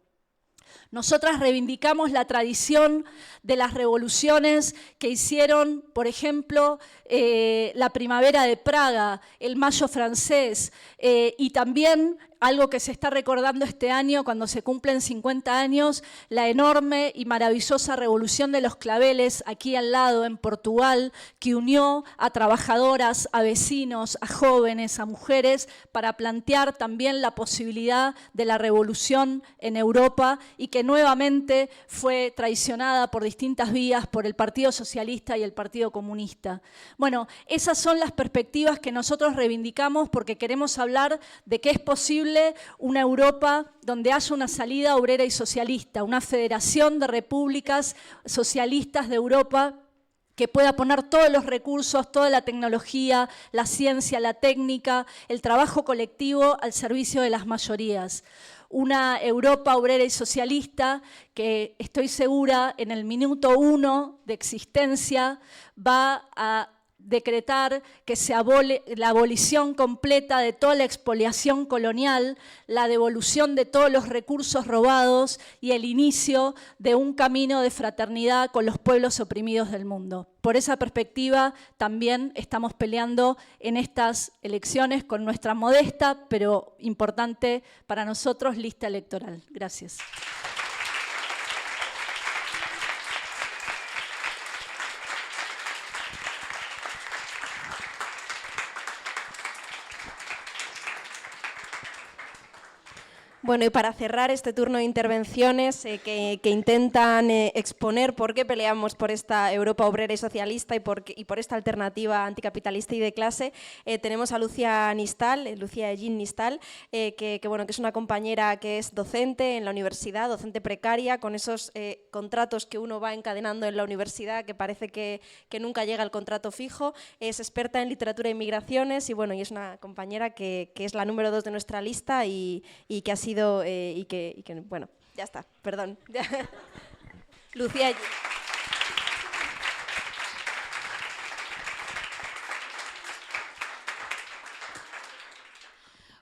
Nosotras reivindicamos la tradición de las revoluciones que hicieron, por ejemplo, la Primavera de Praga, el Mayo francés, y también algo que se está recordando este año cuando se cumplen 50 años, la enorme y maravillosa revolución de los claveles aquí al lado en Portugal, que unió a trabajadoras, a vecinos, a jóvenes, a mujeres, para plantear también la posibilidad de la revolución en Europa y que nuevamente fue traicionada por distintas vías por el Partido Socialista y el Partido Comunista. Bueno, esas son las perspectivas que nosotros reivindicamos porque queremos hablar de que es posible una Europa donde haya una salida obrera y socialista, una federación de repúblicas socialistas de Europa que pueda poner todos los recursos, toda la tecnología, la ciencia, la técnica, el trabajo colectivo al servicio de las mayorías. Una Europa obrera y socialista que estoy segura en el minuto 1 de existencia va a decretar que se la abolición completa de toda la expoliación colonial, la devolución de todos los recursos robados y el inicio de un camino de fraternidad con los pueblos oprimidos del mundo. Por esa perspectiva también estamos peleando en estas elecciones con nuestra modesta, pero importante para nosotros, lista electoral. Gracias. Bueno, y para cerrar este turno de intervenciones que intentan exponer por qué peleamos por esta Europa obrera y socialista y por esta alternativa anticapitalista y de clase, tenemos a Lucía Nistal, Lucía Egin Nistal, que es una compañera que es docente en la universidad, docente precaria, con esos contratos que uno va encadenando en la universidad, que parece que nunca llega el contrato fijo. Es experta en literatura y migraciones y es una compañera que es la número 2 de nuestra lista y que ha sido bueno, ya está, perdón. Lucía.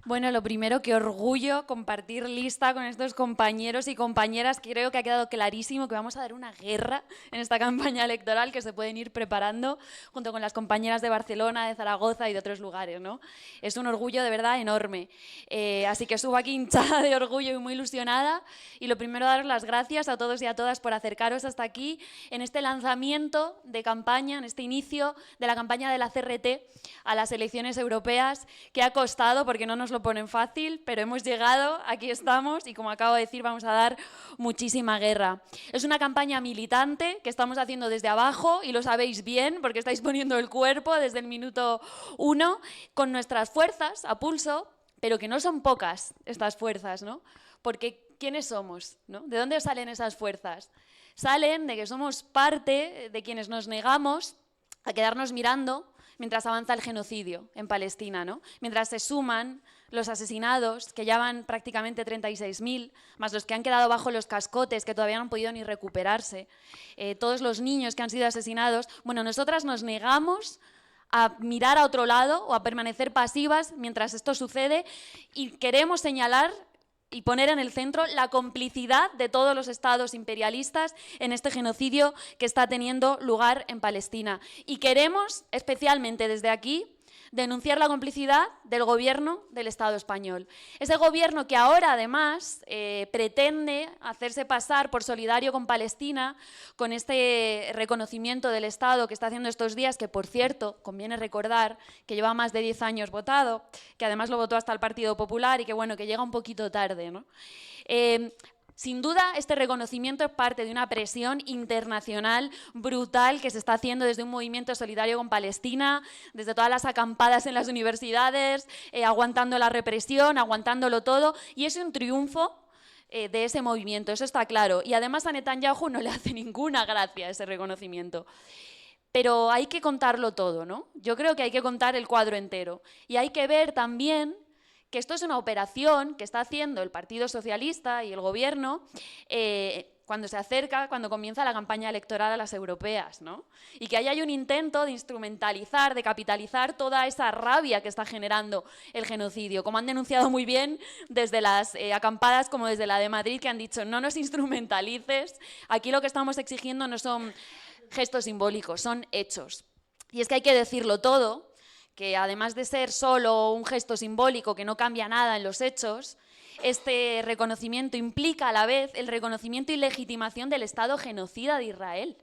Bueno, lo primero, qué orgullo compartir lista con estos compañeros y compañeras. Creo que ha quedado clarísimo que vamos a dar una guerra en esta campaña electoral que se pueden ir preparando junto con las compañeras de Barcelona, de Zaragoza y de otros lugares, ¿no? Es un orgullo de verdad enorme. Así que subo aquí hinchada de orgullo y muy ilusionada. Y lo primero, daros las gracias a todos y a todas por acercaros hasta aquí en este lanzamiento de campaña, en este inicio de la campaña de la CRT a las elecciones europeas, que ha costado porque no nos lo ponen fácil, pero hemos llegado, aquí estamos y como acabo de decir vamos a dar muchísima guerra. Es una campaña militante que estamos haciendo desde abajo y lo sabéis bien porque estáis poniendo el cuerpo desde el minuto 1 con nuestras fuerzas a pulso, pero que no son pocas estas fuerzas, ¿no? Porque ¿quiénes somos, ¿no? ¿De dónde salen esas fuerzas? Salen de que somos parte de quienes nos negamos a quedarnos mirando mientras avanza el genocidio en Palestina, ¿no? Mientras se suman los asesinados, que ya van prácticamente 36.000, más los que han quedado bajo los cascotes, que todavía no han podido ni recuperarse, todos los niños que han sido asesinados. Bueno, nosotras nos negamos a mirar a otro lado o a permanecer pasivas mientras esto sucede y queremos señalar y poner en el centro la complicidad de todos los estados imperialistas en este genocidio que está teniendo lugar en Palestina. Y queremos, especialmente desde aquí, denunciar la complicidad del gobierno del Estado español. Ese gobierno que ahora, además, pretende hacerse pasar por solidario con Palestina, con este reconocimiento del Estado que está haciendo estos días, que, por cierto, conviene recordar que lleva más de 10 años votado, que además lo votó hasta el Partido Popular y que, bueno, que llega un poquito tarde, ¿no? Sin duda, este reconocimiento es parte de una presión internacional brutal que se está haciendo desde un movimiento solidario con Palestina, desde todas las acampadas en las universidades, aguantando la represión, aguantándolo todo, y es un triunfo de ese movimiento, eso está claro. Y además a Netanyahu no le hace ninguna gracia ese reconocimiento. Pero hay que contarlo todo, ¿no? Yo creo que hay que contar el cuadro entero. Y hay que ver también que esto es una operación que está haciendo el Partido Socialista y el Gobierno cuando se acerca, cuando comienza la campaña electoral a las europeas, ¿no? Y que ahí hay un intento de instrumentalizar, de capitalizar toda esa rabia que está generando el genocidio, como han denunciado muy bien desde las acampadas como desde la de Madrid, que han dicho no nos instrumentalices, aquí lo que estamos exigiendo no son gestos simbólicos, son hechos. Y es que hay que decirlo todo, que además de ser solo un gesto simbólico que no cambia nada en los hechos, este reconocimiento implica a la vez el reconocimiento y legitimación del Estado genocida de Israel.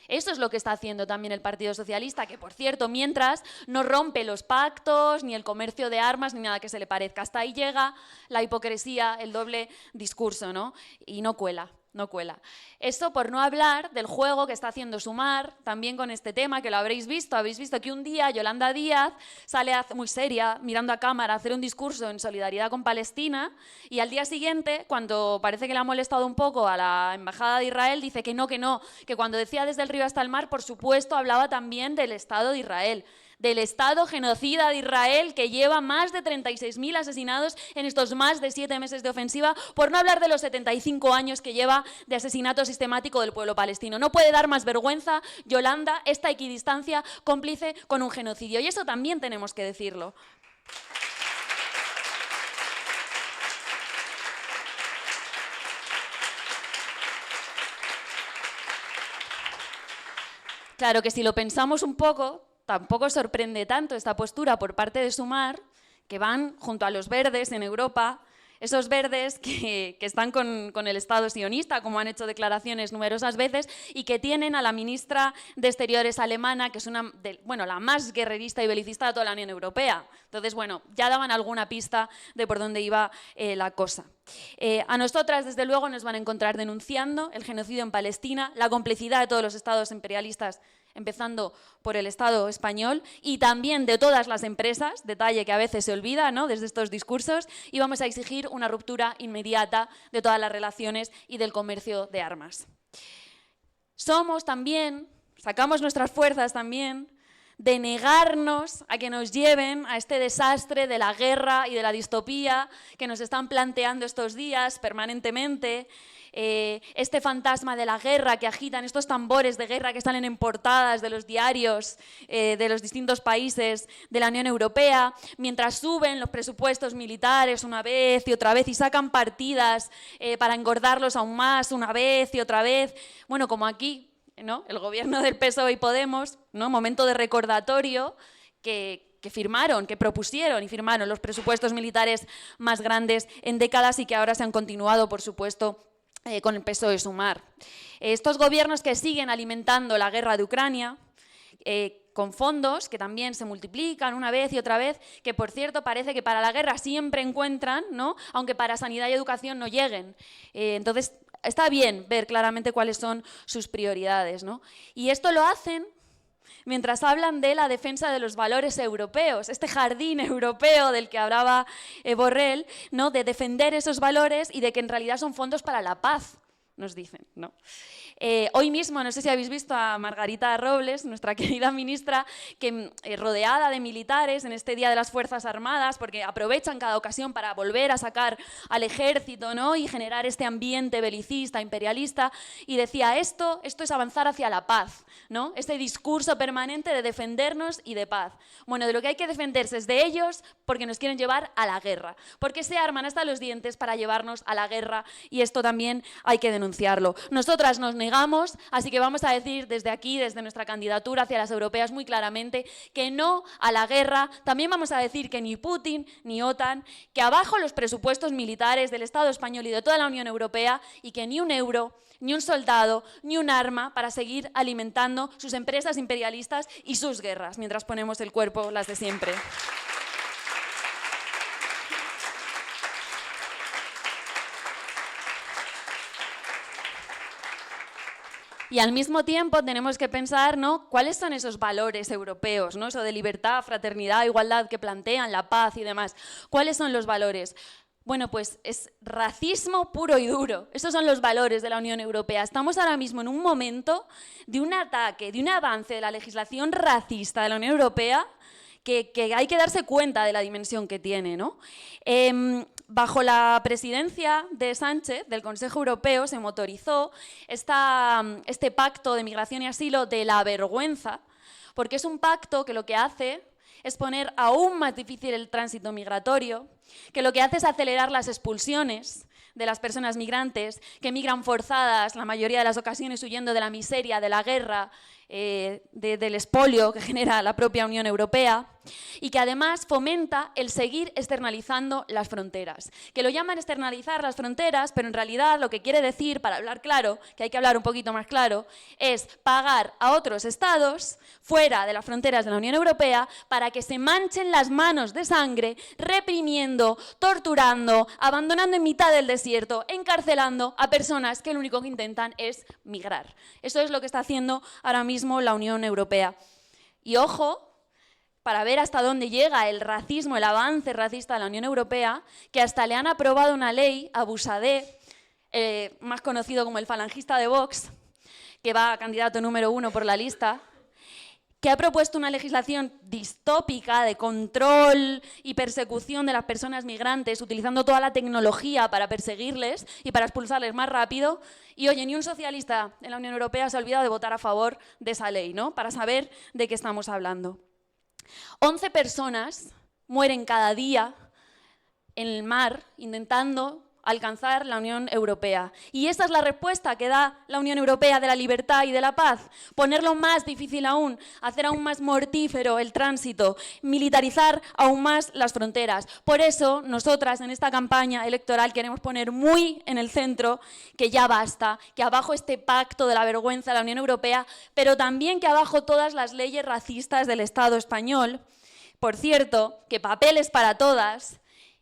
Eso es lo que está haciendo también el Partido Socialista, que, por cierto, mientras no rompe los pactos, ni el comercio de armas, ni nada que se le parezca. Hasta ahí llega la hipocresía, el doble discurso, ¿no? Y no cuela. No cuela. Esto por no hablar del juego que está haciendo Sumar también con este tema, que lo habréis visto. Habéis visto que un día Yolanda Díaz sale muy seria, mirando a cámara, a hacer un discurso en solidaridad con Palestina, y al día siguiente, cuando parece que le ha molestado un poco a la Embajada de Israel, dice que no, que cuando decía desde el río hasta el mar, por supuesto, hablaba también del Estado de Israel, del Estado genocida de Israel, que lleva más de 36.000 asesinados en estos más de 7 meses de ofensiva, por no hablar de los 75 años que lleva de asesinato sistemático del pueblo palestino. No puede dar más vergüenza, Yolanda, esta equidistancia cómplice con un genocidio. Y eso también tenemos que decirlo. Claro que si lo pensamos un poco, tampoco sorprende tanto esta postura por parte de Sumar, que van junto a los verdes en Europa, esos verdes que están con el Estado sionista, como han hecho declaraciones numerosas veces, y que tienen a la ministra de Exteriores alemana, que es la más guerrerista y belicista de toda la Unión Europea. Entonces, bueno, ya daban alguna pista de por dónde iba la cosa. A nosotras, desde luego, nos van a encontrar denunciando el genocidio en Palestina, la complicidad de todos los estados imperialistas, empezando por el Estado español, y también de todas las empresas, detalle que a veces se olvida, ¿no?, desde estos discursos, y vamos a exigir una ruptura inmediata de todas las relaciones y del comercio de armas. Sacamos nuestras fuerzas también de negarnos a que nos lleven a este desastre de la guerra y de la distopía que nos están planteando estos días permanentemente, este fantasma de la guerra que agitan, estos tambores de guerra que salen en portadas de los diarios de los distintos países de la Unión Europea, mientras suben los presupuestos militares una vez y otra vez y sacan partidas para engordarlos aún más una vez y otra vez, bueno, como aquí, ¿no?, el gobierno del PSOE y Podemos, ¿no?, momento de recordatorio, que propusieron y firmaron los presupuestos militares más grandes en décadas y que ahora se han continuado, por supuesto, con el PSOE y Sumar. Estos gobiernos que siguen alimentando la guerra de Ucrania, con fondos que también se multiplican una vez y otra vez, que por cierto parece que para la guerra siempre encuentran, ¿no?, aunque para sanidad y educación no lleguen. Entonces, está bien ver claramente cuáles son sus prioridades, ¿no? Y esto lo hacen mientras hablan de la defensa de los valores europeos, este jardín europeo del que hablaba Borrell, ¿no?, de defender esos valores y de que en realidad son fondos para la paz, nos dicen, ¿no? Hoy mismo, no sé si habéis visto a Margarita Robles, nuestra querida ministra, que rodeada de militares en este Día de las Fuerzas Armadas, porque aprovechan cada ocasión para volver a sacar al ejército, ¿no? Y generar este ambiente belicista, imperialista, y decía, esto es avanzar hacia la paz, ¿no? Este discurso permanente de defendernos y de paz. Bueno, de lo que hay que defenderse es de ellos porque nos quieren llevar a la guerra, porque se arman hasta los dientes para llevarnos a la guerra, y esto también hay que denunciarlo. Nosotras nos negamos, así que vamos a decir desde aquí, desde nuestra candidatura hacia las europeas muy claramente, que no a la guerra. También vamos a decir que ni Putin ni OTAN, que abajo los presupuestos militares del Estado español y de toda la Unión Europea, y que ni un euro, ni un soldado, ni un arma para seguir alimentando sus empresas imperialistas y sus guerras, mientras ponemos el cuerpo, las de siempre. Y al mismo tiempo tenemos que pensar, ¿no?, cuáles son esos valores europeos, ¿no?, eso de libertad, fraternidad, igualdad que plantean, la paz y demás. ¿Cuáles son los valores? Bueno, pues es racismo puro y duro. Esos son los valores de la Unión Europea. Estamos ahora mismo en un momento de un ataque, de un avance de la legislación racista de la Unión Europea que hay que darse cuenta de la dimensión que tiene, ¿no? Bajo la presidencia de Sánchez, del Consejo Europeo, se motorizó este pacto de migración y asilo de la vergüenza, porque es un pacto que lo que hace es poner aún más difícil el tránsito migratorio, que lo que hace es acelerar las expulsiones de las personas migrantes que migran forzadas, la mayoría de las ocasiones huyendo de la miseria, de la guerra, del expolio que genera la propia Unión Europea, y que además fomenta el seguir externalizando las fronteras. Que lo llaman externalizar las fronteras, pero en realidad lo que quiere decir, para hablar claro, que hay que hablar un poquito más claro, es pagar a otros estados fuera de las fronteras de la Unión Europea para que se manchen las manos de sangre, reprimiendo, torturando, abandonando en mitad del desierto, encarcelando a personas que lo único que intentan es migrar. Eso es lo que está haciendo ahora mismo la Unión Europea. Y ojo, para ver hasta dónde llega el racismo, el avance racista de la Unión Europea, que hasta le han aprobado una ley a Busadé, más conocido como el falangista de Vox, que va a candidato número 1 por la lista, que ha propuesto una legislación distópica de control y persecución de las personas migrantes, utilizando toda la tecnología para perseguirles y para expulsarles más rápido. Y oye, ni un socialista en la Unión Europea se ha olvidado de votar a favor de esa ley, ¿no?, para saber de qué estamos hablando. 11 personas mueren cada día en el mar intentando alcanzar la Unión Europea. Y esa es la respuesta que da la Unión Europea de la libertad y de la paz. Ponerlo más difícil aún, hacer aún más mortífero el tránsito, militarizar aún más las fronteras. Por eso, nosotras en esta campaña electoral queremos poner muy en el centro que ya basta, que abajo este pacto de la vergüenza de la Unión Europea, pero también que abajo todas las leyes racistas del Estado español. Por cierto, que papeles para todas,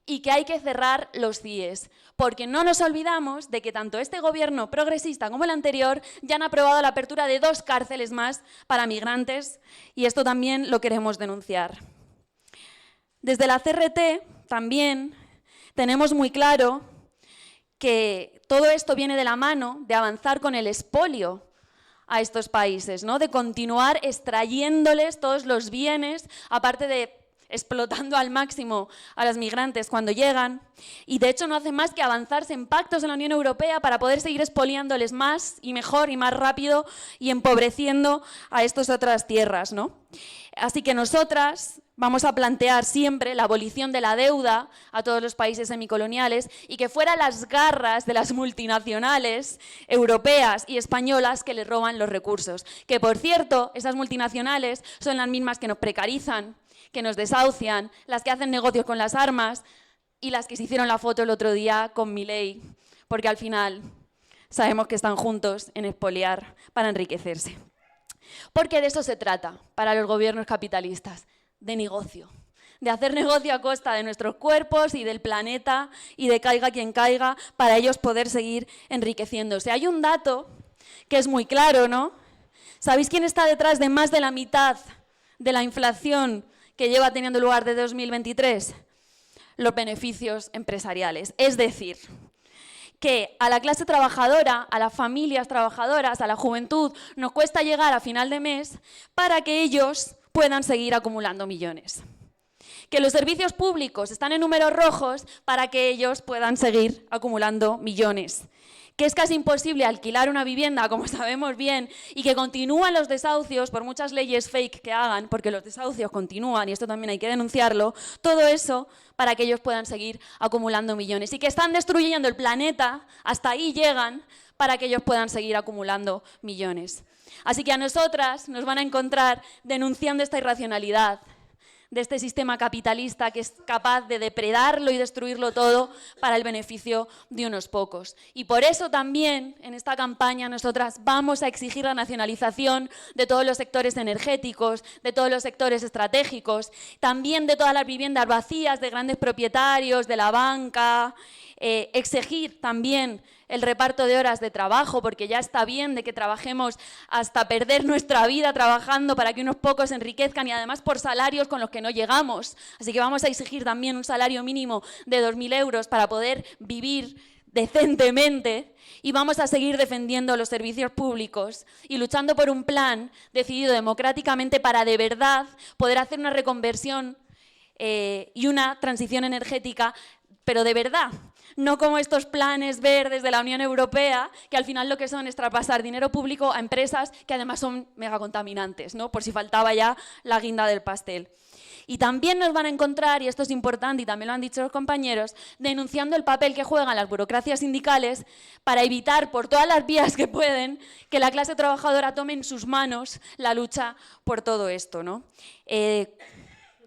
y que hay que cerrar los CIES, porque no nos olvidamos de que tanto este gobierno progresista como el anterior ya han aprobado la apertura de 2 cárceles más para migrantes, y esto también lo queremos denunciar. Desde la CRT también tenemos muy claro que todo esto viene de la mano de avanzar con el expolio a estos países, ¿no?, de continuar extrayéndoles todos los bienes, aparte de explotando al máximo a los migrantes cuando llegan, y de hecho no hace más que avanzarse en pactos en la Unión Europea para poder seguir expoliándoles más y mejor y más rápido y empobreciendo a estas otras tierras, ¿no? Así que nosotras vamos a plantear siempre la abolición de la deuda a todos los países semicoloniales y que fuera las garras de las multinacionales europeas y españolas que les roban los recursos. Que, por cierto, esas multinacionales son las mismas que nos precarizan, que nos desahucian, las que hacen negocios con las armas y las que se hicieron la foto el otro día con Milei, porque al final sabemos que están juntos en expoliar para enriquecerse. Porque de eso se trata para los gobiernos capitalistas, de negocio, de hacer negocio a costa de nuestros cuerpos y del planeta y de caiga quien caiga para ellos poder seguir enriqueciéndose. Hay un dato que es muy claro, ¿no? ¿Sabéis quién está detrás de más de la mitad de la inflación que lleva teniendo lugar desde 2023? Los beneficios empresariales. Es decir, que a la clase trabajadora, a las familias trabajadoras, a la juventud, nos cuesta llegar a final de mes para que ellos puedan seguir acumulando millones. Que los servicios públicos están en números rojos para que ellos puedan seguir acumulando millones. Que es casi imposible alquilar una vivienda, como sabemos bien, y que continúan los desahucios por muchas leyes fake que hagan, porque los desahucios continúan, y esto también hay que denunciarlo, todo eso para que ellos puedan seguir acumulando millones. Y que están destruyendo el planeta, hasta ahí llegan, para que ellos puedan seguir acumulando millones. Así que a nosotras nos van a encontrar denunciando esta irracionalidad, de este sistema capitalista que es capaz de depredarlo y destruirlo todo para el beneficio de unos pocos. Y por eso también en esta campaña nosotras vamos a exigir la nacionalización de todos los sectores energéticos, de todos los sectores estratégicos, también de todas las viviendas vacías de grandes propietarios, de la banca, exigir también el reparto de horas de trabajo, porque ya está bien de que trabajemos hasta perder nuestra vida trabajando para que unos pocos se enriquezcan y además por salarios con los que no llegamos. Así que vamos a exigir también un salario mínimo de 2.000 euros para poder vivir decentemente y vamos a seguir defendiendo los servicios públicos y luchando por un plan decidido democráticamente para de verdad poder hacer una reconversión y una transición energética, pero de verdad. No como estos planes verdes de la Unión Europea, que al final lo que son es traspasar dinero público a empresas que además son megacontaminantes, ¿no? Por si faltaba ya la guinda del pastel. Y también nos van a encontrar, y esto es importante y también lo han dicho los compañeros, denunciando el papel que juegan las burocracias sindicales para evitar por todas las vías que pueden que la clase trabajadora tome en sus manos la lucha por todo esto, ¿no?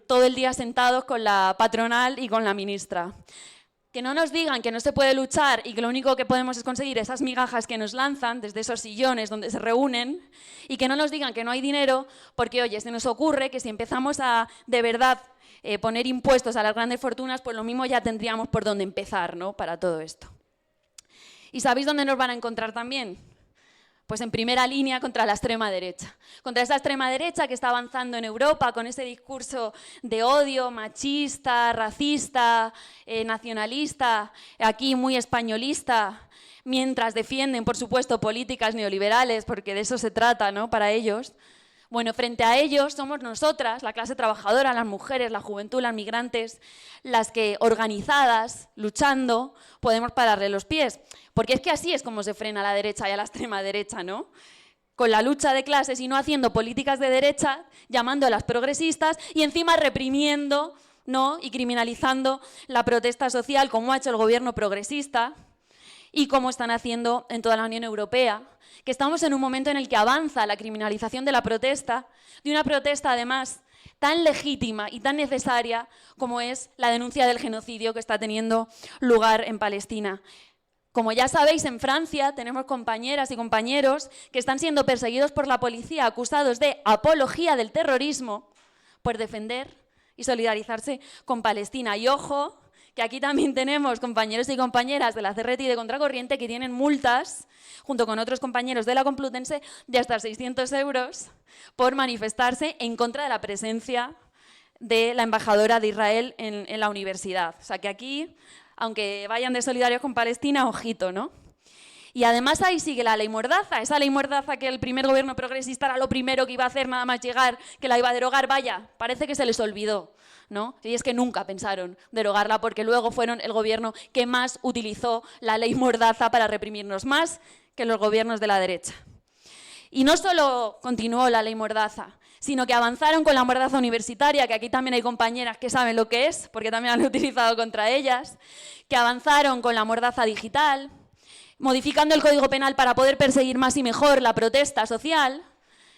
Todo el día sentados con la patronal y con la ministra. Que no nos digan que no se puede luchar y que lo único que podemos es conseguir esas migajas que nos lanzan desde esos sillones donde se reúnen y que no nos digan que no hay dinero porque, oye, se nos ocurre que si empezamos a, de verdad, poner impuestos a las grandes fortunas, pues lo mismo ya tendríamos por dónde empezar, ¿no? Para todo esto. ¿Y sabéis dónde nos van a encontrar también? Pues en primera línea contra la extrema derecha. Contra esa extrema derecha que está avanzando en Europa con ese discurso de odio machista, racista, nacionalista, aquí muy españolista, mientras defienden, por supuesto, políticas neoliberales, porque de eso se trata, ¿no? Para ellos. Bueno, frente a ellos somos nosotras, la clase trabajadora, las mujeres, la juventud, las migrantes, las que organizadas, luchando, podemos pararle los pies. Porque es que así es como se frena a la derecha y a la extrema derecha, ¿no? Con la lucha de clases y no haciendo políticas de derecha, llamando a las progresistas y encima reprimiendo, ¿no? Y criminalizando la protesta social, como ha hecho el gobierno progresista y como están haciendo en toda la Unión Europea, que estamos en un momento en el que avanza la criminalización de la protesta, de una protesta además tan legítima y tan necesaria como es la denuncia del genocidio que está teniendo lugar en Palestina. Como ya sabéis, en Francia tenemos compañeras y compañeros que están siendo perseguidos por la policía, acusados de apología del terrorismo por defender y solidarizarse con Palestina. Y ojo, que aquí también tenemos compañeros y compañeras de la CRT y de Contracorriente que tienen multas, junto con otros compañeros de la Complutense, de hasta 600 euros por manifestarse en contra de la presencia de la embajadora de Israel en la universidad. O sea que aquí, aunque vayan de solidarios con Palestina, ojito, ¿no? Y además ahí sigue la ley Mordaza, esa ley Mordaza que el primer gobierno progresista era lo primero que iba a hacer nada más llegar, que la iba a derogar, vaya, parece que se les olvidó, ¿no? Y es que nunca pensaron derogarla porque luego fueron el gobierno que más utilizó la ley Mordaza para reprimirnos, más que los gobiernos de la derecha. Y no solo continuó la ley Mordaza, sino que avanzaron con la mordaza universitaria, que aquí también hay compañeras que saben lo que es, porque también han utilizado contra ellas, que avanzaron con la mordaza digital, modificando el Código Penal para poder perseguir más y mejor la protesta social.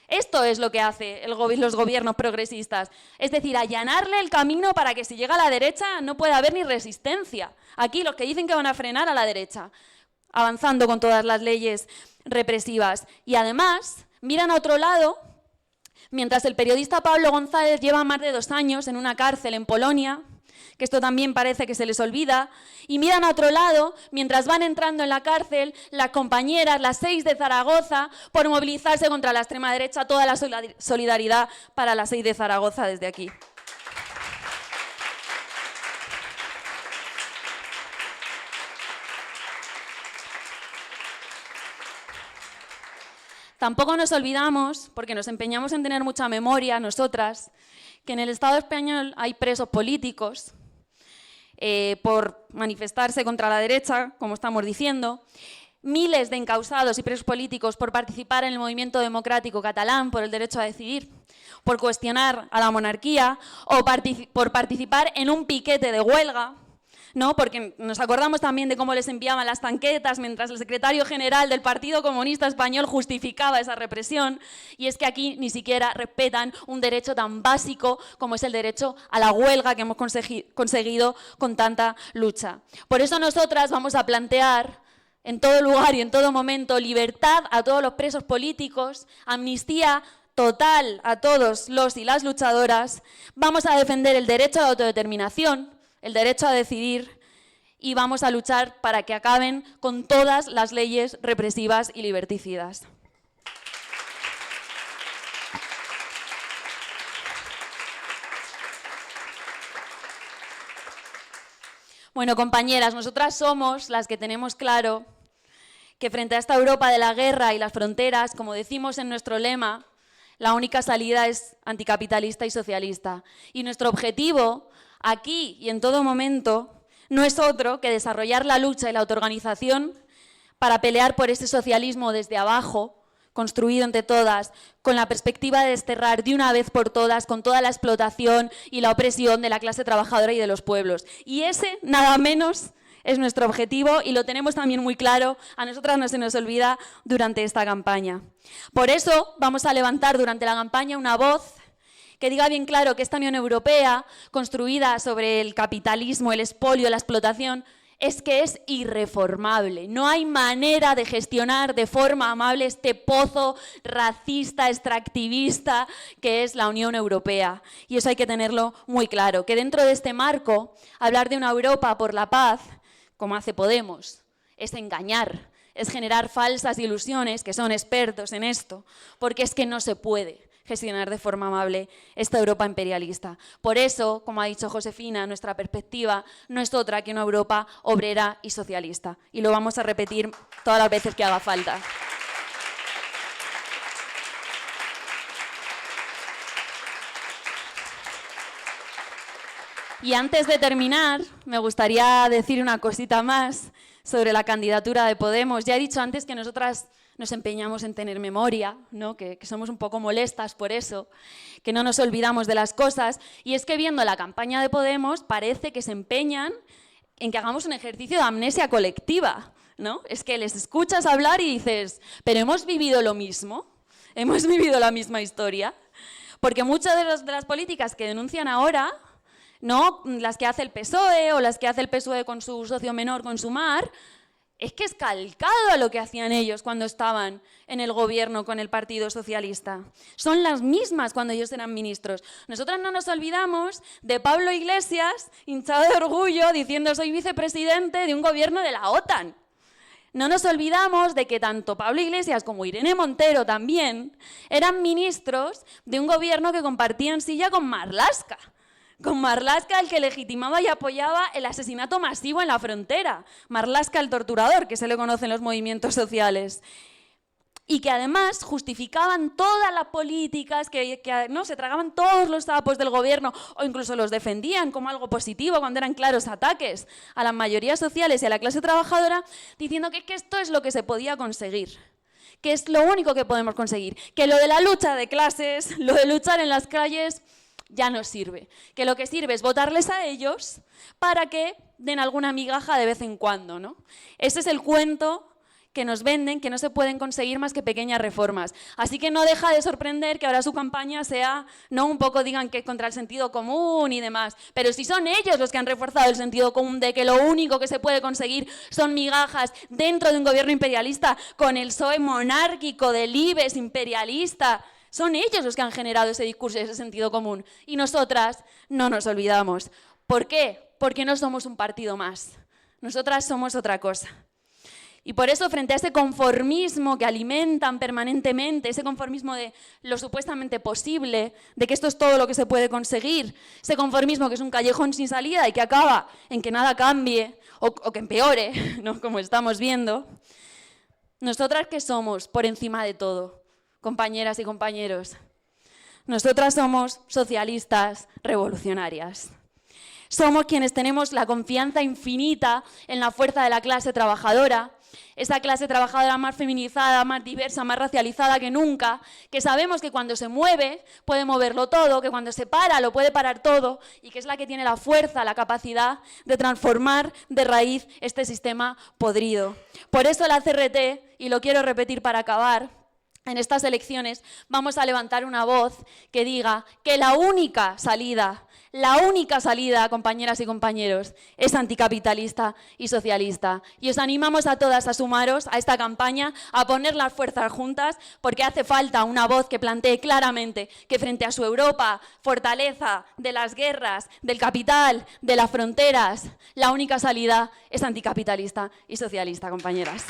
Esto es lo que hacen los gobiernos progresistas, es decir, allanarle el camino para que si llega a la derecha no pueda haber ni resistencia. Aquí los que dicen que van a frenar a la derecha, avanzando con todas las leyes represivas. Y además, miran a otro lado, mientras el periodista Pablo González lleva más de 2 años en una cárcel en Polonia, que esto también parece que se les olvida, y miran a otro lado mientras van entrando en la cárcel las compañeras, las 6 de Zaragoza, por movilizarse contra la extrema derecha, toda la solidaridad para las 6 de Zaragoza desde aquí. Tampoco nos olvidamos, porque nos empeñamos en tener mucha memoria nosotras, que en el Estado español hay presos políticos por manifestarse contra la derecha, como estamos diciendo, miles de encausados y presos políticos por participar en el movimiento democrático catalán, por el derecho a decidir, por cuestionar a la monarquía o por participar en un piquete de huelga, ¿no? Porque nos acordamos también de cómo les enviaban las tanquetas mientras el secretario general del Partido Comunista Español justificaba esa represión, y es que aquí ni siquiera respetan un derecho tan básico como es el derecho a la huelga que hemos conseguido con tanta lucha. Por eso nosotras vamos a plantear en todo lugar y en todo momento libertad a todos los presos políticos, amnistía total a todos los y las luchadoras, vamos a defender el derecho a la autodeterminación, el derecho a decidir, y vamos a luchar para que acaben con todas las leyes represivas y liberticidas. Bueno, compañeras, nosotras somos las que tenemos claro que frente a esta Europa de la guerra y las fronteras, como decimos en nuestro lema, la única salida es anticapitalista y socialista. Y nuestro objetivo, aquí y en todo momento, no es otro que desarrollar la lucha y la autoorganización para pelear por ese socialismo desde abajo, construido entre todas, con la perspectiva de desterrar de una vez por todas, con toda la explotación y la opresión de la clase trabajadora y de los pueblos. Y ese, nada menos, es nuestro objetivo, y lo tenemos también muy claro, a nosotras no se nos olvida durante esta campaña. Por eso vamos a levantar durante la campaña una voz que diga bien claro que esta Unión Europea, construida sobre el capitalismo, el expolio, la explotación, es que es irreformable. No hay manera de gestionar de forma amable este pozo racista, extractivista que es la Unión Europea. Y eso hay que tenerlo muy claro, que dentro de este marco, hablar de una Europa por la paz, como hace Podemos, es engañar, es generar falsas ilusiones, que son expertos en esto, porque es que no se puede gestionar de forma amable esta Europa imperialista. Por eso, como ha dicho Josefina, nuestra perspectiva no es otra que una Europa obrera y socialista. Y lo vamos a repetir todas las veces que haga falta. Y antes de terminar, me gustaría decir una cosita más sobre la candidatura de Podemos. Ya he dicho antes que nosotras nos empeñamos en tener memoria, ¿no? que somos un poco molestas por eso, que no nos olvidamos de las cosas, y es que viendo la campaña de Podemos parece que se empeñan en que hagamos un ejercicio de amnesia colectiva, ¿no? Es que les escuchas hablar y dices, pero hemos vivido lo mismo, hemos vivido la misma historia, porque muchas de las políticas que denuncian ahora, ¿no? Las que hace el PSOE o las que hace el PSOE con su socio menor, con Sumar, es que es calcado a lo que hacían ellos cuando estaban en el gobierno con el Partido Socialista. Son las mismas cuando ellos eran ministros. Nosotras no nos olvidamos de Pablo Iglesias, hinchado de orgullo, diciendo soy vicepresidente de un gobierno de la OTAN. No nos olvidamos de que tanto Pablo Iglesias como Irene Montero también eran ministros de un gobierno que compartían silla con Marlaska. Con Marlaska, el que legitimaba y apoyaba el asesinato masivo en la frontera. Marlaska, el torturador, que se le conoce en los movimientos sociales. Y que además justificaban todas las políticas, que ¿no? se tragaban todos los sapos del gobierno, o incluso los defendían como algo positivo cuando eran claros ataques a las mayorías sociales y a la clase trabajadora, diciendo que esto es lo que se podía conseguir, que es lo único que podemos conseguir, que lo de la lucha de clases, lo de luchar en las calles, ya no sirve, que lo que sirve es votarles a ellos para que den alguna migaja de vez en cuando, ¿no? Ese es el cuento que nos venden, que no se pueden conseguir más que pequeñas reformas. Así que no deja de sorprender que ahora su campaña sea, no un poco digan que es contra el sentido común y demás, pero si son ellos los que han reforzado el sentido común de que lo único que se puede conseguir son migajas dentro de un gobierno imperialista, con el PSOE monárquico del IBEX imperialista. Son ellos los que han generado ese discurso y ese sentido común. Y nosotras no nos olvidamos. ¿Por qué? Porque no somos un partido más. Nosotras somos otra cosa. Y por eso, frente a ese conformismo que alimentan permanentemente, ese conformismo de lo supuestamente posible, de que esto es todo lo que se puede conseguir, ese conformismo que es un callejón sin salida y que acaba en que nada cambie o que empeore, ¿no? Como estamos viendo, nosotras, ¿qué somos por encima de todo? compañeras y compañeros. Nosotras somos socialistas revolucionarias. Somos quienes tenemos la confianza infinita en la fuerza de la clase trabajadora, esa clase trabajadora más feminizada, más diversa, más racializada que nunca, que sabemos que cuando se mueve puede moverlo todo, que cuando se para lo puede parar todo y que es la que tiene la fuerza, la capacidad de transformar de raíz este sistema podrido. Por eso la CRT, y lo quiero repetir para acabar, en estas elecciones vamos a levantar una voz que diga que la única salida, compañeras y compañeros, es anticapitalista y socialista. Y os animamos a todas a sumaros a esta campaña, a poner las fuerzas juntas, porque hace falta una voz que plantee claramente que frente a su Europa, fortaleza de las guerras, del capital, de las fronteras, la única salida es anticapitalista y socialista, compañeras.